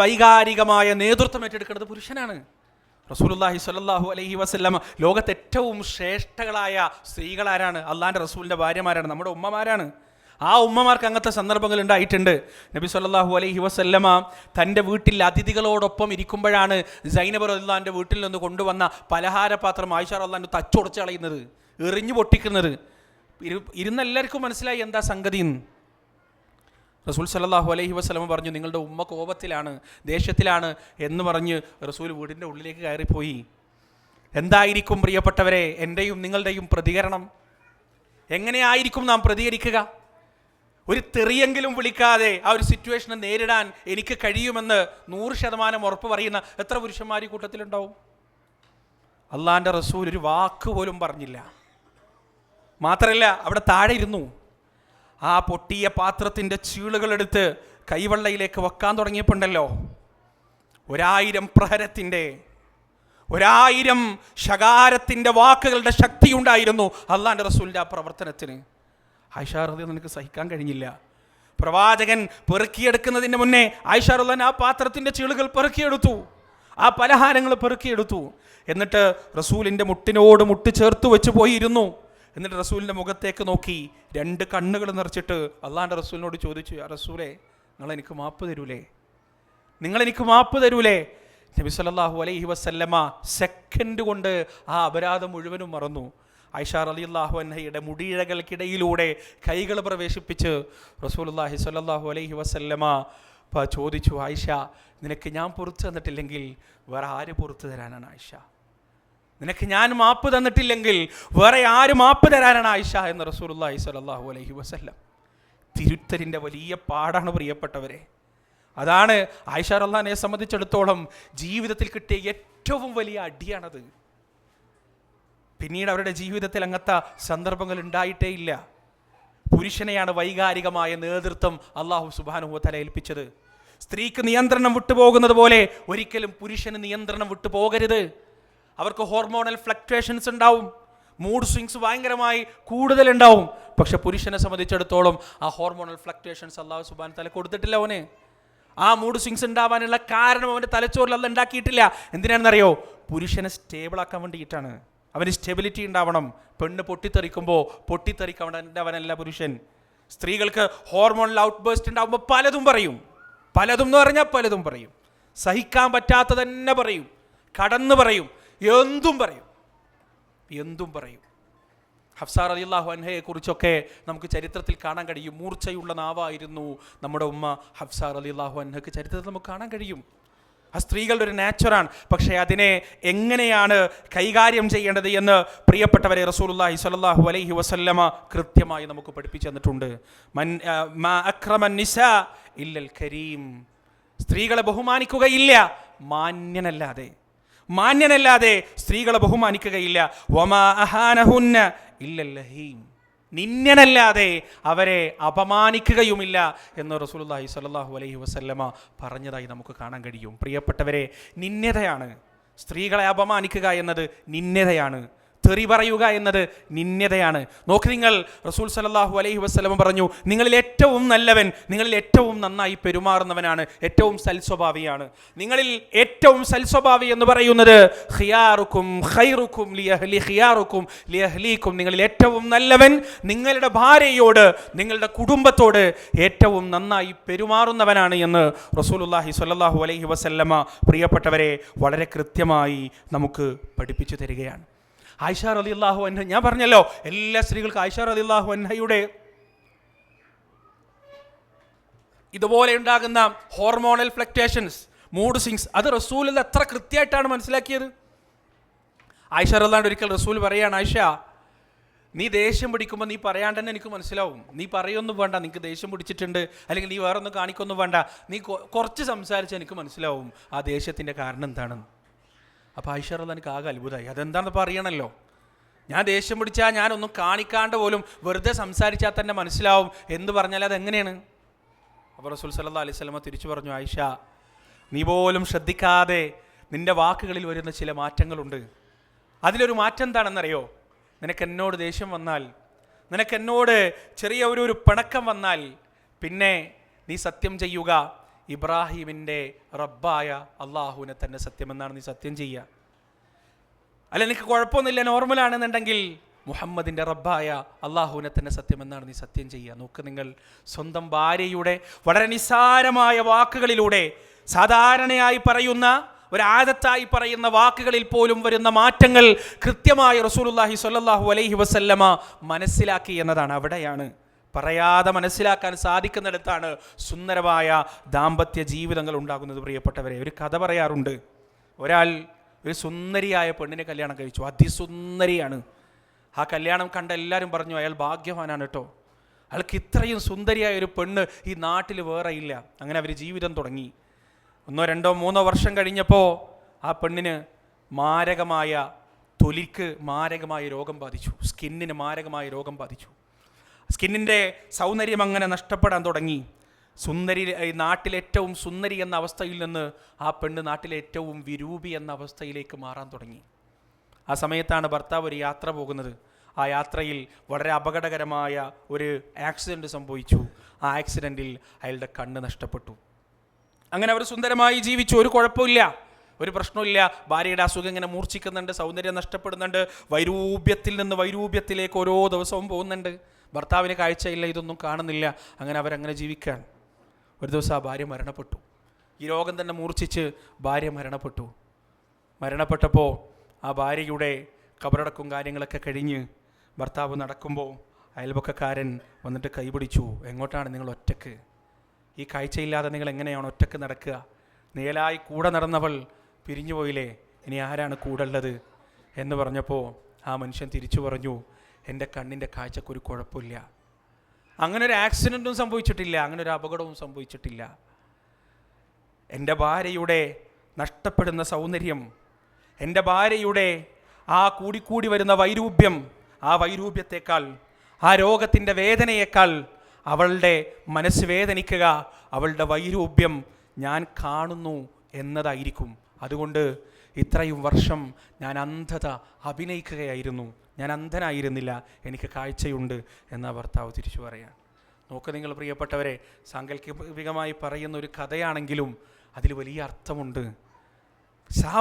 A: വൈകാരികമായ നേതൃത്വം ഏറ്റെടുക്കുന്നത് പുരുഷനാണ്. റസൂലുള്ളാഹി സ്വല്ലല്ലാഹു അലൈഹി വസല്ലം ലോകത്തെ ഏറ്റവും ശ്രേഷ്ഠകളായ സ്ത്രീകളാരാണ്? അള്ളാഹിൻ്റെ റസൂലിൻ്റെ ഭാര്യമാരാണ്, നമ്മുടെ ഉമ്മമാരാണ്. ആ ഉമ്മമാർക്ക് അങ്ങനത്തെ സന്ദർഭങ്ങൾ ഉണ്ടായിട്ടുണ്ട്. നബി സല്ലല്ലാഹു അലൈഹി വസല്ലമ തൻ്റെ വീട്ടിൽ അതിഥികളോടൊപ്പം ഇരിക്കുമ്പോഴാണ് സൈനബ് റളിയല്ലാഹുവിൻ്റെ വീട്ടിൽ നിന്ന് കൊണ്ടുവന്ന പലഹാരപാത്രം ആയിഷ റളിയല്ലാഹു തച്ചുടച്ച് കളയുന്നത്, എറിഞ്ഞു പൊട്ടിക്കുന്നത്. ഇരുന്ന എല്ലാവർക്കും മനസ്സിലായി എന്താ സംഗതി എന്ന്. റസൂൽ സല്ലല്ലാഹു അലൈഹി വസല്ലം പറഞ്ഞു, നിങ്ങളുടെ ഉമ്മ കോപത്തിലാണ്, ദേഷ്യത്തിലാണ് എന്ന് പറഞ്ഞ് റസൂൽ വീടിൻ്റെ ഉള്ളിലേക്ക് കയറിപ്പോയി. എന്തായിരിക്കും പ്രിയപ്പെട്ടവരെ എൻ്റെയും നിങ്ങളുടെയും പ്രതികരണം? എങ്ങനെയായിരിക്കും നാം പ്രതികരിക്കുക? ഒരു തെറിയെങ്കിലും വിളിക്കാതെ ആ ഒരു സിറ്റുവേഷനെ നേരിടാൻ എനിക്ക് കഴിയുമെന്ന് 100% ഉറപ്പ് പറയുന്ന എത്ര പുരുഷന്മാർ കൂട്ടത്തിലുണ്ടാവും? അള്ളാഹിൻ്റെ റസൂൽ ഒരു വാക്ക് പോലും പറഞ്ഞില്ല. മാത്രമല്ല, അവിടെ താഴെ ഇരുന്നു. ആ പൊട്ടിയ പാത്രത്തിൻ്റെ ചീളുകളെടുത്ത് കൈവെള്ളയിലേക്ക് വെക്കാൻ തുടങ്ങിയപ്പോണ്ടല്ലോ, 1000 പ്രഹരത്തിൻ്റെ 1000 ശകാരത്തിൻ്റെ വാക്കുകളുടെ ശക്തി ഉണ്ടായിരുന്നു അള്ളാഹിൻ്റെ റസൂലിൻ്റെ ആ പ്രവർത്തനത്തിന്. ആയിഷ റളിയല്ലാഹു നിനക്ക് സഹിക്കാൻ കഴിഞ്ഞില്ല. പ്രവാചകൻ പെറുക്കിയെടുക്കുന്നതിന് മുന്നേ ആയിഷ റളിയല്ലാഹു ആ പാത്രത്തിൻ്റെ ചീളുകൾ പെറുക്കിയെടുത്തു, ആ പലഹാരങ്ങൾ പെറുക്കിയെടുത്തു. എന്നിട്ട് റസൂലിൻ്റെ മുട്ടിനോട് മുട്ട് ചേർത്ത് വെച്ച് പോയിരുന്നു. എന്നിട്ട് റസൂലിൻ്റെ മുഖത്തേക്ക് നോക്കി 2 കണ്ണുകൾ നിറച്ചിട്ട് അള്ളാഹിൻ്റെ റസൂലിനോട് ചോദിച്ചു, യാ റസൂലേ, നിങ്ങളെനിക്ക് മാപ്പ് തരൂലേ? നിങ്ങളെനിക്ക് മാപ്പ് തരൂലേ? നബി സല്ലല്ലാഹു അലൈഹി വസല്ലമ സെക്കൻഡ് കൊണ്ട് ആ അപരാധം മുഴുവനും മറന്നു. ആയിഷ റളിയല്ലാഹു അൻഹയുടെ മുടിയിഴകൾക്കിടയിലൂടെ കൈകൾ പ്രവേശിപ്പിച്ച് റസൂലുള്ളാഹി സ്വല്ലല്ലാഹു അലൈഹി വസല്ലമ ചോദിച്ചു, ആയിഷ, നിനക്ക് ഞാൻ പുറത്തു തന്നിട്ടില്ലെങ്കിൽ വേറെ ആര് പുറത്തു തരാനാണ് ആയിഷ? നിനക്ക് ഞാൻ മാപ്പ് തന്നിട്ടില്ലെങ്കിൽ വേറെ ആര് മാപ്പ് തരാനാണ് ആയിഷ എന്ന് റസൂലുള്ളാഹി സ്വല്ലല്ലാഹു അലൈഹി വസല്ലം. തിരുത്തലിൻ്റെ വലിയ പാടാണ് പ്രിയപ്പെട്ടവരെ. അതാണ് ആയിഷ റളിയല്ലാഹുവിനെ സംബന്ധിച്ചിടത്തോളം ജീവിതത്തിൽ കിട്ടിയ ഏറ്റവും വലിയ അടിയാണത്. പിന്നീട് അവരുടെ ജീവിതത്തിൽ അങ്ങനത്തെ സന്ദർഭങ്ങൾ ഉണ്ടായിട്ടേ ഇല്ല. പുരുഷനെയാണ് വൈകാരികമായ നേതൃത്വം അല്ലാഹു സുബ്ഹാനഹു വ തആല ഏൽപ്പിച്ചത്. സ്ത്രീക്ക് നിയന്ത്രണം വിട്ടുപോകുന്നത് പോലെ ഒരിക്കലും പുരുഷന് നിയന്ത്രണം വിട്ടുപോകരുത്. അവർക്ക് ഹോർമോണൽ ഫ്ലക്ച്വേഷൻസ് ഉണ്ടാവും, മൂഡ് സ്വിങ്സ് ഭയങ്കരമായി കൂടുതലുണ്ടാവും. പക്ഷെ പുരുഷനെ സംബന്ധിച്ചിടത്തോളം ആ ഹോർമോണൽ ഫ്ലക്ച്വേഷൻസ് അല്ലാഹു സുബ്ഹാനഹു വ തആല കൊടുത്തിട്ടില്ല അവന്. ആ മൂഡ് സ്വിങ്സ് ഉണ്ടാവാനുള്ള കാരണം അവൻ്റെ തലച്ചോറിൽ അല്ല ഉണ്ടാക്കിയിട്ടില്ല. എന്തിനാണെന്നറിയോ? പുരുഷനെ സ്റ്റേബിളാക്കാൻ വേണ്ടിയിട്ടാണ്. അവന് സ്റ്റെബിലിറ്റി ഉണ്ടാവണം. പെണ്ണ് പൊട്ടിത്തെറിക്കവനല്ല പുരുഷൻ. സ്ത്രീകൾക്ക് ഹോർമോണൽ ഔട്ട് ബേസ്റ്റ് ഉണ്ടാകുമ്പോൾ പലതും പറയും. പലതും എന്ന് പറഞ്ഞാൽ പലതും പറയും. സഹിക്കാൻ പറ്റാത്ത തന്നെ പറയും, കടന്നു പറയും, എന്തും പറയും. ഹഫ്സ റളിയല്ലാഹു അൻഹയെ കുറിച്ചൊക്കെ നമുക്ക് ചരിത്രത്തിൽ കാണാൻ കഴിയും. മൂർച്ചയുള്ള നാവായിരുന്നു നമ്മുടെ ഉമ്മ ഹഫ്സ റളിയല്ലാഹു അൻഹയ്ക്ക് ചരിത്രത്തിൽ നമുക്ക് കാണാൻ കഴിയും. ആ സ്ത്രീകളുടെ ഒരു നാച്ചുറാണ്. പക്ഷേ അതിനെ എങ്ങനെയാണ് കൈകാര്യം ചെയ്യേണ്ടത് എന്ന് പ്രിയപ്പെട്ടവരെ റസൂലുള്ളാഹി സ്വല്ലല്ലാഹു അലൈഹി വസല്ലമ കൃത്യമായി നമുക്ക് പഠിപ്പിച്ചു തന്നിട്ടുണ്ട്. മാ അക്രമൻ നിസാ ഇല്ലൽ കരീം. സ്ത്രീകളെ ബഹുമാനിക്കുകയില്ല മാന്യനല്ലാതെ സ്ത്രീകളെ ബഹുമാനിക്കുകയില്ല. വമാ അഹാനഹുന്ന ഇല്ലൽ ലഹീം. നിന്യനല്ലാതെ അവരെ അപമാനിക്കുകയുമില്ല എന്ന് റസൂലുള്ളാഹി സ്വല്ലല്ലാഹു അലൈഹി വസല്ലമ പറഞ്ഞതായി നമുക്ക് കാണാൻ കഴിയും. പ്രിയപ്പെട്ടവരെ, നിന്യതയാണ്. സ്ത്രീകളെ അപമാനിക്കുക എന്നത് നിന്യതയാണ്. തെറി പറയുക എന്നത് നിന്യതയാണ്. നോക്ക് നിങ്ങൾ, റസൂൽ സല്ലല്ലാഹു അലൈഹി വസല്ലം പറഞ്ഞു, നിങ്ങളിൽ ഏറ്റവും നല്ലവൻ, നിങ്ങളിൽ ഏറ്റവും നന്നായി പെരുമാറുന്നവനാണ്, ഏറ്റവും സൽസ്വഭാവിയാണ്. നിങ്ങളിൽ ഏറ്റവും സൽസ്വഭാവി എന്ന് പറയുന്നത് ഖിയാറുക്കും ഖൈറുക്കും ലിഅഹ്ലി ഖിയാറുക്കും ലിഅഹ്ലീക്കും. നിങ്ങളിൽ ഏറ്റവും നല്ലവൻ നിങ്ങളുടെ ഭാര്യയോട്, നിങ്ങളുടെ കുടുംബത്തോട് ഏറ്റവും നന്നായി പെരുമാറുന്നവനാണ് എന്ന് റസൂലുള്ളാഹി സ്വല്ലല്ലാഹു അലൈഹി വസല്ലമ പ്രിയപ്പെട്ടവരെ വളരെ കൃത്യമായി നമുക്ക് പഠിപ്പിച്ചു തരികയാണ്. ആയിഷ റളിയല്ലാഹു അൻഹ, ഞാൻ പറഞ്ഞല്ലോ എല്ലാ സ്ത്രീകൾക്കും ആയിഷ റളിയല്ലാഹു അൻഹയുടെ ഇതുപോലെ ഉണ്ടാകുന്ന ഹോർമോണൽ ഫ്ലക്ച്വേഷൻസ്, മൂഡ് സ്വിങ്സ്, അത് റസൂൽ എത്ര കൃത്യമായിട്ടാണ് മനസ്സിലാക്കിയത്. ആയിഷ റളിയല്ലാഹു ഒരിക്കൽ റസൂൽ പറയാണ്, ആയിഷ, നീ ദേഷ്യം പിടിക്കുമ്പോൾ നീ പറയാണ്ട് തന്നെ എനിക്ക് മനസ്സിലാവും. നീ പറയൊന്നും വേണ്ട, നിനക്ക് ദേഷ്യം പിടിച്ചിട്ടുണ്ട്, അല്ലെങ്കിൽ നീ വേറെ ഒന്നും കാണിക്കൊന്നും വേണ്ട, നീ കുറച്ച് സംസാരിച്ച് എനിക്ക് മനസ്സിലാവും ആ ദേഷ്യത്തിൻ്റെ കാരണം എന്താണെന്ന്. അപ്പോൾ ആയിഷ റളിയല്ലാഹു എനിക്ക് ആകെ അത്ഭുതമായി. അതെന്താണെന്ന് പറയണമല്ലോ. ഞാൻ ദേഷ്യം പിടിച്ചാൽ ഞാനൊന്നും കാണിക്കാണ്ട് പോലും വെറുതെ സംസാരിച്ചാൽ തന്നെ മനസ്സിലാവും എന്ന് പറഞ്ഞാൽ അതെങ്ങനെയാണ്? അപ്പോൾ റസൂൽ സല്ലല്ലാഹു അലൈഹി വസല്ലം തിരിച്ചു പറഞ്ഞു, ആയിഷ, നീ പോലും ശ്രദ്ധിക്കാതെ നിൻ്റെ വാക്കുകളിൽ വരുന്ന ചില മാറ്റങ്ങളുണ്ട്. അതിലൊരു മാറ്റം എന്താണെന്നറിയോ? നിനക്കെന്നോട് ദേഷ്യം വന്നാൽ, നിനക്കെന്നോട് ചെറിയ ഒരു പിണക്കം വന്നാൽ, പിന്നെ നീ സത്യം ചെയ്യുക ഇബ്രാഹിമിൻ്റെ റബ്ബായ അള്ളാഹുവിനെ തന്നെ സത്യമെന്നാണ് നീ സത്യം ചെയ്യുക. അല്ല നിനക്ക് കുഴപ്പമൊന്നുമില്ല, നോർമലാണെന്നുണ്ടെങ്കിൽ മുഹമ്മദിൻ്റെ റബ്ബായ അള്ളാഹുവിനെ തന്നെ സത്യമെന്നാണ് നീ സത്യം ചെയ്യുക. നോക്ക് നിങ്ങൾ, സ്വന്തം ഭാര്യയുടെ വളരെ നിസ്സാരമായ വാക്കുകളിലൂടെ, സാധാരണയായി പറയുന്ന ഒരാദത്തായി പറയുന്ന വാക്കുകളിൽ പോലും വരുന്ന മാറ്റങ്ങൾ കൃത്യമായി റസൂലുള്ളാഹി സ്വല്ലല്ലാഹു അലൈഹി വസല്ലമ മനസ്സിലാക്കി എന്നതാണ്. അവിടെയാണ്, പറയാതെ മനസ്സിലാക്കാൻ സാധിക്കുന്നിടത്താണ് സുന്ദരമായ ദാമ്പത്യ ജീവിതങ്ങൾ ഉണ്ടാകുന്നത്. പ്രിയപ്പെട്ടവരെ, ഒരു കഥ പറയാറുണ്ട്. ഒരാൾ ഒരു സുന്ദരിയായ പെണ്ണിനെ കല്യാണം കഴിച്ചു, അതിസുന്ദരിയാണ്. ആ കല്യാണം കണ്ട എല്ലാവരും പറഞ്ഞു അയാൾ ഭാഗ്യവാനാണ് കേട്ടോ, അയാൾക്ക് ഇത്രയും സുന്ദരിയായ ഒരു പെണ്ണ് ഈ നാട്ടിൽ വേറെ ഇല്ല. അങ്ങനെ അവർ ജീവിതം തുടങ്ങി. 1, 2, 3 വർഷം കഴിഞ്ഞപ്പോൾ ആ പെണ്ണിന് മാരകമായ, തൊലിക്ക് മാരകമായ രോഗം ബാധിച്ചു, സ്കിന്നിന് മാരകമായ രോഗം ബാധിച്ചു. സ്കിന്നിൻ്റെ സൗന്ദര്യം അങ്ങനെ നഷ്ടപ്പെടാൻ തുടങ്ങി. സുന്ദരി, നാട്ടിലേറ്റവും സുന്ദരി എന്ന അവസ്ഥയിൽ നിന്ന് ആ പെണ്ണ് നാട്ടിലേറ്റവും വിരൂപി എന്ന അവസ്ഥയിലേക്ക് മാറാൻ തുടങ്ങി. ആ സമയത്താണ് ഭർത്താവ് ഒരു യാത്ര പോകുന്നത്. ആ യാത്രയിൽ വളരെ അപകടകരമായ ഒരു ആക്സിഡൻറ്റ് സംഭവിച്ചു. ആ ആക്സിഡൻറ്റിൽ അയാളുടെ കണ്ണ് നഷ്ടപ്പെട്ടു. അങ്ങനെ അവർ സുന്ദരമായി ജീവിച്ചു, ഒരു കുഴപ്പമില്ല, ഒരു പ്രശ്നമില്ല. ഭാര്യയുടെ അസുഖം ഇങ്ങനെ മൂർച്ഛിക്കുന്നുണ്ട്, സൗന്ദര്യം നഷ്ടപ്പെടുന്നുണ്ട്, വൈരൂപ്യത്തിൽ നിന്ന് വൈരൂപ്യത്തിലേക്ക് ഓരോ ദിവസവും പോകുന്നുണ്ട്. ഭർത്താവിന് കാഴ്ചയില്ല, ഇതൊന്നും കാണുന്നില്ല. അങ്ങനെ അവരങ്ങനെ ജീവിക്കാൻ. ഒരു ദിവസം ആ ഭാര്യ മരണപ്പെട്ടു. ഈ രോഗം തന്നെ മൂർച്ഛിച്ച് ഭാര്യ മരണപ്പെട്ടു. മരണപ്പെട്ടപ്പോൾ ആ ഭാര്യയുടെ കബറടക്കും കാര്യങ്ങളൊക്കെ കഴിഞ്ഞ് ഭർത്താവ് നടക്കുമ്പോൾ അയൽപക്കക്കാരൻ വന്നിട്ട് കൈപിടിച്ചു. എങ്ങോട്ടാണ് നിങ്ങൾ ഒറ്റക്ക്? ഈ കാഴ്ചയില്ലാതെ നിങ്ങൾ എങ്ങനെയാണ് ഒറ്റക്ക് നടക്കുക? നേലായി കൂടെ നടന്നവൾ പിരിഞ്ഞു പോയില്ലേ, ഇനി ആരാണ് കൂടെ ഉള്ളത് എന്ന് പറഞ്ഞപ്പോൾ ആ മനുഷ്യൻ തിരിച്ചു പറഞ്ഞു, എൻ്റെ കണ്ണിൻ്റെ കാഴ്ചക്കൊരു കുഴപ്പമില്ല, അങ്ങനെ ഒരു ആക്സിഡൻറ്റും സംഭവിച്ചിട്ടില്ല, അങ്ങനെ ഒരു അപകടവും സംഭവിച്ചിട്ടില്ല. എൻ്റെ ഭാര്യയുടെ നഷ്ടപ്പെടുന്ന സൗന്ദര്യം, എൻ്റെ ഭാര്യയുടെ ആ കൂടിക്കൂടി വരുന്ന വൈരൂപ്യം, ആ വൈരൂപ്യത്തേക്കാൾ, ആ രോഗത്തിൻ്റെ വേദനയേക്കാൾ അവളുടെ മനസ്സ് വേദനിക്കുക അവളുടെ വൈരൂപ്യം ഞാൻ കാണുന്നു എന്നതായിരിക്കും. അതുകൊണ്ട് ഇത്രയും വർഷം ഞാൻ അന്ധത അഭിനയിക്കുകയായിരുന്നു, ഞാൻ അന്ധനായിരുന്നില്ല, എനിക്ക് കാഴ്ചയുണ്ട് എന്ന ഭർത്താവ് തിരിച്ചു പറയാൻ. നോക്ക് നിങ്ങൾ പ്രിയപ്പെട്ടവരെ, സാങ്കല്പികമായി പറയുന്ന ഒരു കഥയാണെങ്കിലും അതിൽ വലിയ അർത്ഥമുണ്ട്.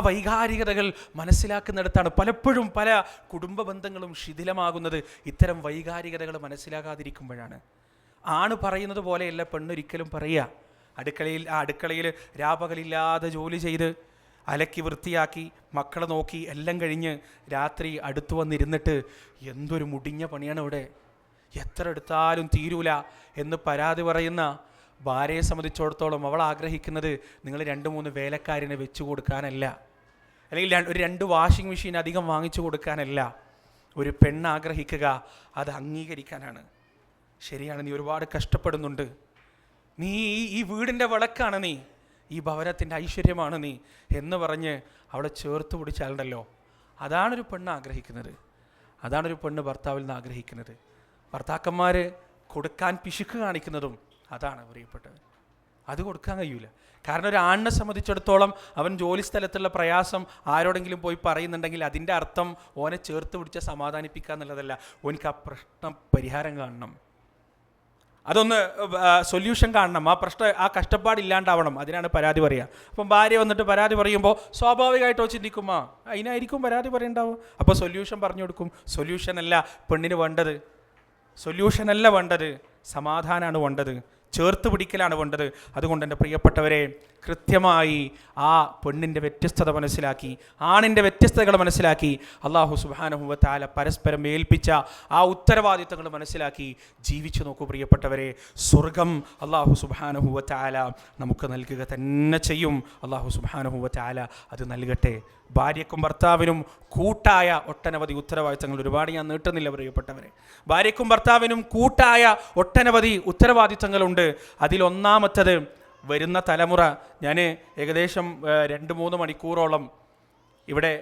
A: വൈകാരികതകൾ മനസ്സിലാക്കുന്നിടത്താണ് പലപ്പോഴും പല കുടുംബ ബന്ധങ്ങളും ശിഥിലമാകുന്നത്. ഇത്തരം വൈകാരികതകൾ മനസ്സിലാകാതിരിക്കുമ്പോഴാണ്. ആണ് പറയുന്നത് പോലെയല്ല പെണ്ണൊരിക്കലും പറയുക. അടുക്കളയിൽ രാപകലില്ലാതെ ജോലി ചെയ്ത് അലക്കി വൃത്തിയാക്കി മക്കളെ നോക്കി എല്ലാം കഴിഞ്ഞ് രാത്രി അടുത്തു വന്നിരുന്നിട്ട് എന്തൊരു മുടിഞ്ഞ പണിയാണ് ഇവിടെ, എത്ര എടുത്താലും തീരൂല എന്ന് പരാതി പറയുന്ന ഭാര്യയെ സംബന്ധിച്ചിടത്തോളം അവൾ ആഗ്രഹിക്കുന്നത് നിങ്ങൾ 2-3 വേലക്കാരനെ വെച്ചു കൊടുക്കാനല്ല, അല്ലെങ്കിൽ ഒരു 2 വാഷിംഗ് മെഷീൻ അധികം വാങ്ങിച്ചു കൊടുക്കാനല്ല. ഒരു പെണ്ണ് ആഗ്രഹിക്കുക അത് അംഗീകരിക്കാനാണ്. ശരിയാണ്, നീ ഒരുപാട് കഷ്ടപ്പെടുന്നുണ്ട്, നീ ഈ വീടിൻ്റെ വിളക്കാണ്, നീ ഈ ഭവനത്തിൻ്റെ ഐശ്വര്യമാണ് നീ എന്ന് പറഞ്ഞ് അവളെ ചേർത്ത് പിടിച്ചാലുണ്ടല്ലോ, അതാണൊരു പെണ്ണ് ആഗ്രഹിക്കുന്നത്, അതാണൊരു പെണ്ണ് ഭർത്താവിൽ നിന്ന് ആഗ്രഹിക്കുന്നത്. ഭർത്താക്കന്മാർ കൊടുക്കാൻ പിശുക്ക് കാണിക്കുന്നതും അതാണ് പ്രിയപ്പെട്ടത്. അത് കൊടുക്കാൻ കഴിയൂല. കാരണം ഒരു ആണിനെ സംബന്ധിച്ചിടത്തോളം അവൻ ജോലി സ്ഥലത്തുള്ള പ്രയാസം ആരോടെങ്കിലും പോയി പറയുന്നുണ്ടെങ്കിൽ അതിൻ്റെ അർത്ഥം ഓനെ ചേർത്ത് പിടിച്ച് സമാധാനിപ്പിക്കുക എന്നുള്ളതല്ല, ഓനിക്ക് ആ പ്രശ്നം പരിഹാരം കാണണം, അതൊന്ന് സൊല്യൂഷൻ കാണണം, ആ കഷ്ടപ്പാടില്ലാണ്ടാവണം. അതിനാണ് പരാതി പറയുക. അപ്പം ഭാര്യ വന്നിട്ട് പരാതി പറയുമ്പോൾ സ്വാഭാവികമായിട്ടോ ചിന്തിക്കുമോ അതിനായിരിക്കും പരാതി പറയണ്ടാവും. അപ്പോൾ സൊല്യൂഷൻ പറഞ്ഞു കൊടുക്കും. സൊല്യൂഷൻ അല്ല പെണ്ണിന് വേണ്ടത്, സൊല്യൂഷനല്ല വേണ്ടത്, സമാധാനമാണ് വേണ്ടത്, ചേർത്ത് പിടിക്കലാണ് വേണ്ടത്. അതുകൊണ്ട് എൻ്റെ പ്രിയപ്പെട്ടവരെ, കൃത്യമായി ആ പെണ്ണിൻ്റെ വ്യത്യസ്തത മനസ്സിലാക്കി, ആണിൻ്റെ വ്യത്യസ്തതകൾ മനസ്സിലാക്കി, അല്ലാഹു സുബ്ഹാനഹു വ തആല പരസ്പരം ഏൽപ്പിച്ച ആ ഉത്തരവാദിത്തങ്ങൾ മനസ്സിലാക്കി ജീവിച്ചു നോക്കൂ പ്രിയപ്പെട്ടവരെ. സ്വർഗം അല്ലാഹു സുബ്ഹാനഹു വ തആല നമുക്ക് നൽകുക തന്നെ ചെയ്യും. അല്ലാഹു സുബ്ഹാനഹു വ തആല അത് നൽകട്ടെ. ഭാര്യയ്ക്കും ഭർത്താവിനും കൂട്ടായ ഒട്ടനവധി ഉത്തരവാദിത്തങ്ങൾ, ഒരുപാട് ഞാൻ നീട്ടുന്നില്ല പ്രിയപ്പെട്ടവരെ, ഭാര്യയ്ക്കും ഭർത്താവിനും കൂട്ടായ ഒട്ടനവധി ഉത്തരവാദിത്തങ്ങളുണ്ട്. അതിലൊന്നാമത്തത് വരുന്ന തലമുറ. ഞാൻ ഏകദേശം 2-3 മണിക്കൂറോളം ഇവിടെ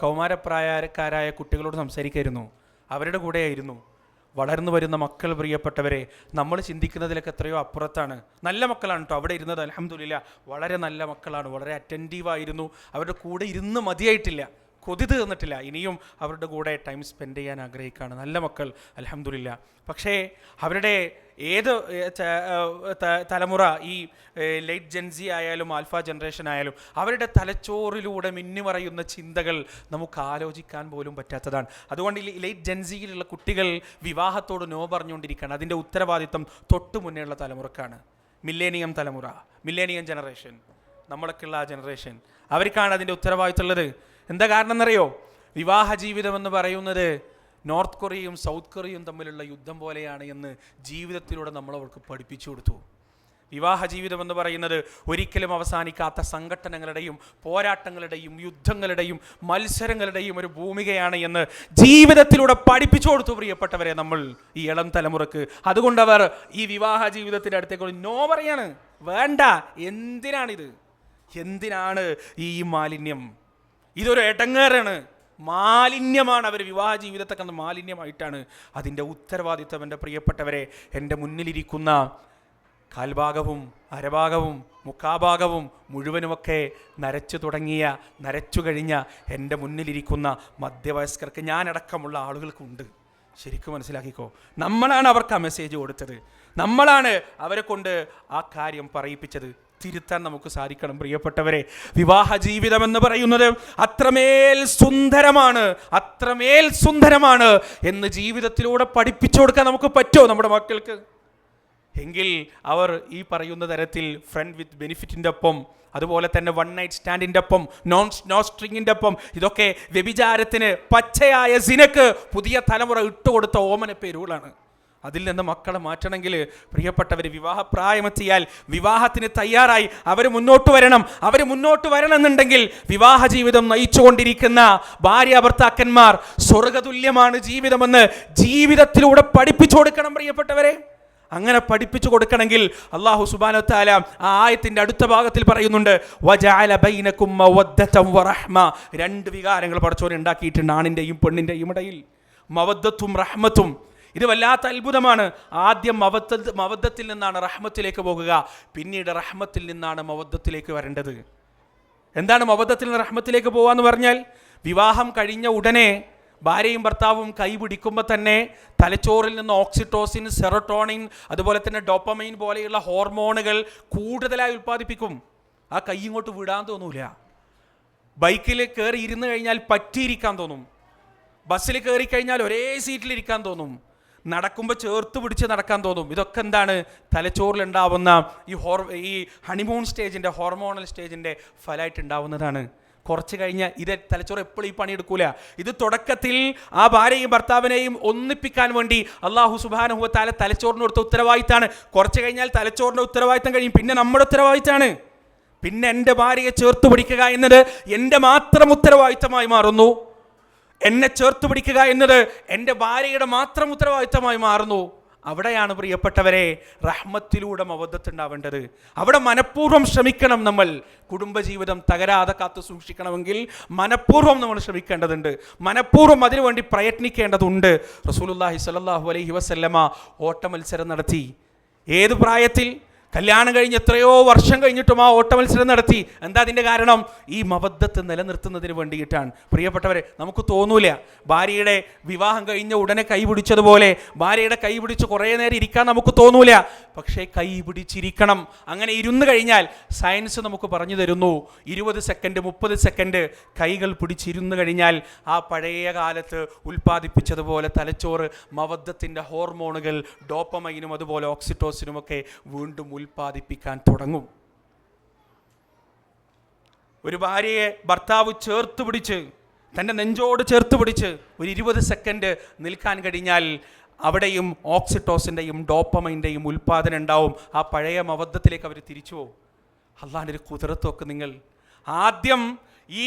A: കൗമാരപ്രായക്കാരായ കുട്ടികളോട് സംസാരിക്കായിരുന്നു, അവരുടെ കൂടെയായിരുന്നു. വളർന്നു വരുന്ന മക്കൾ പ്രിയപ്പെട്ടവരെ, നമ്മൾ ചിന്തിക്കുന്നതിലൊക്കെ എത്രയോ അപ്പുറത്താണ്. നല്ല മക്കളാണ് കേട്ടോ അവിടെ ഇരുന്നത്, അൽഹംദുലില്ലാ വളരെ നല്ല മക്കളാണ്, വളരെ അറ്റൻറ്റീവായിരുന്നു, അവരുടെ കൂടെ ഇരുന്ന് മതിയായിട്ടില്ല. കൊതി തീർന്നിട്ടില്ല. ഇനിയും അവരുടെ കൂടെ ടൈം സ്പെൻഡ് ചെയ്യാൻ ആഗ്രഹിക്കുകയാണ്. നല്ല മക്കൾ, അൽഹംദുലില്ലാ. പക്ഷേ അവരുടെ ഏത് തലമുറ, ഈ ലേറ്റ് ജെൻസി ആയാലും ആൽഫ ജനറേഷൻ ആയാലും, അവരുടെ തലച്ചോറിലൂടെ മിന്നിമറയുന്ന ചിന്തകൾ നമുക്ക് ആലോചിക്കാൻ പോലും പറ്റാത്തതാണ്. അതുകൊണ്ട് ഈ ലേറ്റ് ജെൻസിയിലുള്ള കുട്ടികൾ വിവാഹത്തോട് നോ പറഞ്ഞുകൊണ്ടിരിക്കുകയാണ്. അതിൻ്റെ ഉത്തരവാദിത്വം തൊട്ടു മുന്നേയുള്ള തലമുറക്കാണ്. മില്ലേനിയം തലമുറ, മില്ലേനിയം ജനറേഷൻ, നമ്മളൊക്കെയുള്ള ആ ജനറേഷൻ, അവർക്കാണ് അതിൻ്റെ ഉത്തരവാദിത്വം ഉള്ളത്. എന്താ കാരണം എന്നറിയോ? വിവാഹ ജീവിതം എന്ന് പറയുന്നത് നോർത്ത് കൊറിയയും സൗത്ത് കൊറിയയും തമ്മിലുള്ള യുദ്ധം പോലെയാണ് എന്ന് ജീവിതത്തിലൂടെ നമ്മൾ അവർക്ക് പഠിപ്പിച്ചു കൊടുത്തു. വിവാഹ ജീവിതം എന്ന് പറയുന്നത് ഒരിക്കലും അവസാനിക്കാത്ത സംഘട്ടനങ്ങളുടെയും പോരാട്ടങ്ങളുടെയും യുദ്ധങ്ങളുടെയും മത്സരങ്ങളുടെയും ഒരു ഭൂമികയാണ് എന്ന് ജീവിതത്തിലൂടെ പഠിപ്പിച്ചു കൊടുത്തു പ്രിയപ്പെട്ടവരെ നമ്മൾ ഈ ഇളം തലമുറക്ക്. അതുകൊണ്ടവർ ഈ വിവാഹ ജീവിതത്തിൻ്റെ അടുത്തേക്ക് നോ പറയാണ്. വേണ്ട, എന്തിനാണിത്? എന്തിനാണ് ഈ മാലിന്യം? ഇതൊരു എടങ്ങേറാണ്, മാലിന്യമാണ്. അവർ വിവാഹ ജീവിതത്തെ കണ്ട് മാലിന്യമായിട്ടാണ്. അതിൻ്റെ ഉത്തരവാദിത്വം എൻ്റെ പ്രിയപ്പെട്ടവരെ, എൻ്റെ മുന്നിലിരിക്കുന്ന കാൽഭാഗവും അരഭാഗവും മുക്കാഭാഗവും മുഴുവനുമൊക്കെ നരച്ചു കഴിഞ്ഞ എൻ്റെ മുന്നിലിരിക്കുന്ന മധ്യവയസ്കർക്ക്, ഞാനടക്കമുള്ള ആളുകൾക്കുണ്ട്. ശരിക്കും മനസ്സിലാക്കിക്കോ, നമ്മളാണ് അവർക്ക് ആ മെസ്സേജ് കൊടുത്തത്, നമ്മളാണ് അവരെ കൊണ്ട് ആ കാര്യം പറയിപ്പിച്ചത്. തിരുത്താൻ നമുക്ക് സാധിക്കണം പ്രിയപ്പെട്ടവരെ. വിവാഹ ജീവിതം എന്ന് പറയുന്നത് അത്രമേൽ സുന്ദരമാണ് എന്ന് ജീവിതത്തിലൂടെ പഠിപ്പിച്ചു കൊടുക്കാൻ നമുക്ക് പറ്റുമോ നമ്മുടെ മക്കൾക്ക്? എങ്കിൽ അവർ ഈ പറയുന്ന തരത്തിൽ ഫ്രണ്ട് വിത്ത് ബെനിഫിറ്റിൻ്റെ ഒപ്പം, അതുപോലെ തന്നെ വൺ നൈറ്റ് സ്റ്റാൻഡിൻ്റെ ഒപ്പം, നോ സ്ട്രിങ്ങിൻ്റെ ഒപ്പം, ഇതൊക്കെ വ്യഭിചാരത്തിന്, പച്ചയായ സിനക്ക് പുതിയ തലമുറ ഇട്ടുകൊടുത്ത ഓമന പേരുകളാണ്. അതിൽ നിന്ന് മക്കളെ മാറ്റണമെങ്കിൽ പ്രിയപ്പെട്ടവർ, വിവാഹപ്രായമെത്തിയാൽ വിവാഹത്തിന് തയ്യാറായി അവർ മുന്നോട്ട് വരണം എന്നുണ്ടെങ്കിൽ വിവാഹ ജീവിതം നയിച്ചുകൊണ്ടിരിക്കുന്ന ഭാര്യ ഭർത്താക്കന്മാർ സ്വർഗതുല്യമാണ് ജീവിതമെന്ന് ജീവിതത്തിലൂടെ പഠിപ്പിച്ചു കൊടുക്കണം പ്രിയപ്പെട്ടവരെ. അങ്ങനെ പഠിപ്പിച്ചു കൊടുക്കണമെങ്കിൽ അല്ലാഹു സുബ്ഹാനഹു വ തആല ആ ആയത്തിൻ്റെ അടുത്ത ഭാഗത്തിൽ പറയുന്നുണ്ട്, വജഅല ബൈനകും മവദ്ദതൻ വറഹ്മ. രണ്ട് വികാരങ്ങൾ പടച്ചോൻ ഉണ്ടാക്കിയിട്ടുണ്ട് ആണിൻ്റെയും പെണ്ണിൻ്റെയും ഇടയിൽ, മവദ്ദത്തും റഹ്മത്തും. ഇത് വല്ലാത്ത അത്ഭുതമാണ്. ആദ്യം മവദ്ദത്തിൽ നിന്നാണ് റഹ്മത്തിലേക്ക് പോകുക, പിന്നീട് റഹ്മത്തിൽ നിന്നാണ് മവദ്ദത്തിലേക്ക് വരേണ്ടത്. എന്താണ് മവദ്ദത്തിൽ നിന്ന് റഹ്മത്തിലേക്ക് പോകാന്ന് പറഞ്ഞാൽ? വിവാഹം കഴിഞ്ഞ ഉടനെ ഭാര്യയും ഭർത്താവും കൈ പിടിക്കുമ്പോൾ തന്നെ തലച്ചോറിൽ നിന്ന് ഓക്സിറ്റോസിൻ, സെറോട്ടോണിൻ, അതുപോലെ തന്നെ ഡോപ്പമൈൻ പോലെയുള്ള ഹോർമോണുകൾ കൂടുതലായി ഉൽപ്പാദിപ്പിക്കും. ആ കൈ ഇങ്ങോട്ട് വിടാൻ തോന്നൂല. ബൈക്കിൽ കയറി ഇരുന്ന് കഴിഞ്ഞാൽ പറ്റിയിരിക്കാൻ തോന്നും. ബസ്സിൽ കയറി കഴിഞ്ഞാൽ ഒരേ സീറ്റിലിരിക്കാൻ തോന്നും. നടക്കുമ്പോൾ ചേർത്ത് പിടിച്ച് നടക്കാൻ തോന്നും. ഇതൊക്കെ എന്താണ്? തലച്ചോറിലുണ്ടാവുന്ന ഈ ഹണിമൂൺ സ്റ്റേജിൻ്റെ, ഹോർമോണൽ സ്റ്റേജിൻ്റെ ഫലമായിട്ടുണ്ടാവുന്നതാണ്. കുറച്ച് കഴിഞ്ഞാൽ ഇത് തലച്ചോറ് എപ്പോഴും ഈ പണിയെടുക്കൂല. ഇത് തുടക്കത്തിൽ ആ ഭാര്യയും ഭർത്താവിനെയും ഒന്നിപ്പിക്കാൻ വേണ്ടി അല്ലാഹു സുബ്ഹാനഹു വ തആല തലച്ചോറിന് കൊടുത്ത ഉത്തരവാദിത്തമാണ്. കുറച്ച് കഴിഞ്ഞാൽ തലച്ചോറിൻ്റെ ഉത്തരവാദിത്തം കഴിയും, പിന്നെ നമ്മുടെ ഉത്തരവാദിത്തമാണ്. പിന്നെ എൻ്റെ ഭാര്യയെ ചേർത്ത് പിടിക്കുക എന്നത് എൻ്റെ മാത്രം ഉത്തരവാദിത്തമായി മാറുന്നു. എന്നെ ചേർത്ത് പിടിക്കുക എന്നത് എൻ്റെ ഭാര്യയുടെ മാത്രം ഉത്തരവാദിത്തമായി മാറുന്നു. അവിടെയാണ് പ്രിയപ്പെട്ടവരെ റഹ്മത്തിലൂടെ മവദ്ദത്തുണ്ടാവേണ്ടത്. അവിടെ മനഃപൂർവ്വം ശ്രമിക്കണം നമ്മൾ. കുടുംബജീവിതം തകരാതെ കാത്തു സൂക്ഷിക്കണമെങ്കിൽ മനഃപൂർവ്വം നമ്മൾ ശ്രമിക്കേണ്ടതുണ്ട്, മനഃപൂർവ്വം അതിനുവേണ്ടി പ്രയത്നിക്കേണ്ടതുണ്ട്. റസൂലുള്ളാഹി സ്വല്ലല്ലാഹു അലൈഹി വസല്ലമ ഓട്ടമത്സരം നടത്തി. ഏത് പ്രായത്തിൽ? കല്യാണം കഴിഞ്ഞ് എത്രയോ വർഷം കഴിഞ്ഞിട്ടും ആ ഓട്ടമത്സരം നടത്തി. എന്താ അതിൻ്റെ കാരണം? ഈ മവദ്ദത്ത് നിലനിർത്തുന്നതിന് വേണ്ടിയിട്ടാണ്. പ്രിയപ്പെട്ടവരെ, നമുക്ക് തോന്നൂല ഭാര്യയുടെ വിവാഹം കഴിഞ്ഞ ഉടനെ കൈ പിടിച്ചതുപോലെ ഭാര്യയുടെ കൈ പിടിച്ച് കുറേ നേരം ഇരിക്കാൻ നമുക്ക് തോന്നൂല. പക്ഷേ കൈ പിടിച്ചിരിക്കണം. അങ്ങനെ ഇരുന്ന് കഴിഞ്ഞാൽ സയൻസ് നമുക്ക് പറഞ്ഞു തരുന്നു, 20 സെക്കൻഡ് 30 സെക്കൻഡ് കൈകൾ പിടിച്ചിരുന്ന് കഴിഞ്ഞാൽ ആ പഴയ കാലത്ത് ഉൽപ്പാദിപ്പിച്ചതുപോലെ തലച്ചോറ് മവദ്ദത്തിൻ്റെ ഹോർമോണുകൾ, ഡോപ്പമൈനും അതുപോലെ ഓക്സിറ്റോസിനുമൊക്കെ വീണ്ടും ഉൽപ്പാദിപ്പിക്കാൻ തുടങ്ങും. ഒരു ഭാര്യയെ ഭർത്താവ് ചേർത്ത് പിടിച്ച്, തൻ്റെ നെഞ്ചോട് ചേർത്ത് പിടിച്ച് ഒരു 20 സെക്കൻഡ് നിൽക്കാൻ കഴിഞ്ഞാൽ അവിടെയും ഓക്സിറ്റോസിൻ്റെയും ഡോപ്പമൈൻ്റെയും ഉൽപ്പാദനം ഉണ്ടാവും. ആ പഴയ മവദ്ദത്തിലേക്ക് അവർ തിരിച്ചു പോകും. അള്ളാഹിൻ്റെ ഒരു കുതിരത്തൊക്കെ നിങ്ങൾ ആദ്യം ഈ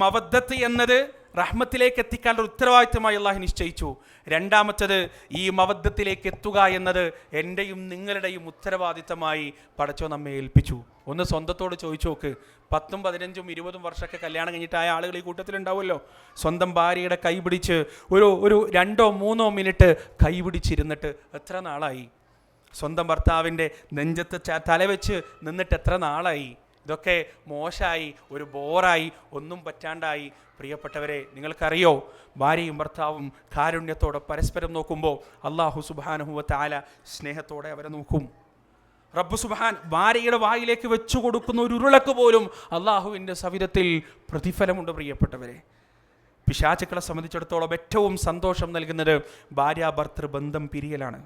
A: മവദ്ദത്ത് എന്നത് റഹ്മത്തിലേക്ക് എത്തിക്കാനുള്ള ഉത്തരവാദിത്തമായി അള്ളാഹു നിശ്ചയിച്ചു. രണ്ടാമത്തത് ഈ മവദ്ദത്തിലേക്ക് എത്തുക എന്നത് എൻ്റെയും നിങ്ങളുടെയും ഉത്തരവാദിത്തമായി പടച്ചോൻ നമ്മെ ഏൽപ്പിച്ചു. ഒന്ന് സ്വന്തത്തോട് ചോദിച്ചു നോക്ക്. 10, 15, 20 വർഷമൊക്കെ കല്യാണം കഴിഞ്ഞിട്ടായ ആളുകൾ ഈ കൂട്ടത്തിലുണ്ടാവുമല്ലോ. സ്വന്തം ഭാര്യയുടെ കൈ പിടിച്ച് ഒരു 2 or 3 മിനിറ്റ് കൈ പിടിച്ചിരുന്നിട്ട് എത്ര നാളായി? സ്വന്തം ഭർത്താവിൻ്റെ നെഞ്ചത്ത് തലവെച്ച് നിന്നിട്ട് എത്ര നാളായി? ഇതൊക്കെ മോശമായി, ഒരു ബോറായി, ഒന്നും പറ്റാണ്ടായി. പ്രിയപ്പെട്ടവരെ, നിങ്ങൾക്കറിയോ, ഭാര്യയും ഭർത്താവും കാരുണ്യത്തോടെ പരസ്പരം നോക്കുമ്പോൾ അല്ലാഹു സുബ്ഹാനഹു വ തആല സ്നേഹത്തോടെ അവരെ നോക്കും. റബ്ബ് സുബ്ഹാൻ ഭാര്യയുടെ വായിലേക്ക് വെച്ചു കൊടുക്കുന്ന ഒരു ഉരുളക്ക് പോലും അള്ളാഹുവിൻ്റെ സവിധത്തിൽ പ്രതിഫലമുണ്ട്. പ്രിയപ്പെട്ടവരെ, പിശാചുക്കളെ സംബന്ധിച്ചിടത്തോളം ഏറ്റവും സന്തോഷം നൽകുന്നത് ഭാര്യാഭർത്തൃ ബന്ധം പിരിയലാണ്.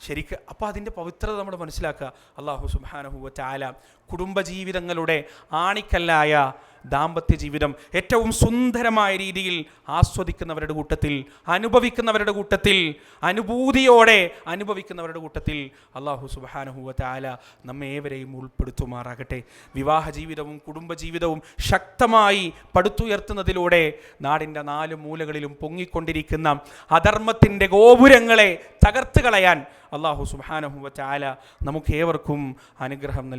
A: ശരിക്ക് അപ്പോൾ അതിൻ്റെ പവിത്രത നമ്മൾ മനസ്സിലാക്കുക. അല്ലാഹു സുബ്ഹാനഹു വ തആല കുടുംബജീവിതങ്ങളുടെ ആണിക്കല്ലായ ദാമ്പത്യ ജീവിതം ഏറ്റവും സുന്ദരമായ രീതിയിൽ ആസ്വദിക്കുന്നവരുടെ കൂട്ടത്തിൽ, അനുഭവിക്കുന്നവരുടെ കൂട്ടത്തിൽ, അനുഭൂതിയോടെ അനുഭവിക്കുന്നവരുടെ കൂട്ടത്തിൽ അല്ലാഹു സുബ്ഹാനഹു വ തആല നമ്മെ ഏവരെയും ഉൾപ്പെടുത്തുമാറാകട്ടെ. വിവാഹ ജീവിതവും കുടുംബജീവിതവും ശക്തമായി പടുത്തുയർത്തുന്നതിലൂടെ നാടിൻ്റെ 4 മൂലകളിലും പൊങ്ങിക്കൊണ്ടിരിക്കുന്ന അധർമ്മത്തിൻ്റെ ഗോപുരങ്ങളെ തകർത്ത് കളയാൻ അല്ലാഹു സുബ്ഹാനഹു വ തആല നമുക്കേവർക്കും അനുഗ്രഹം നൽകി.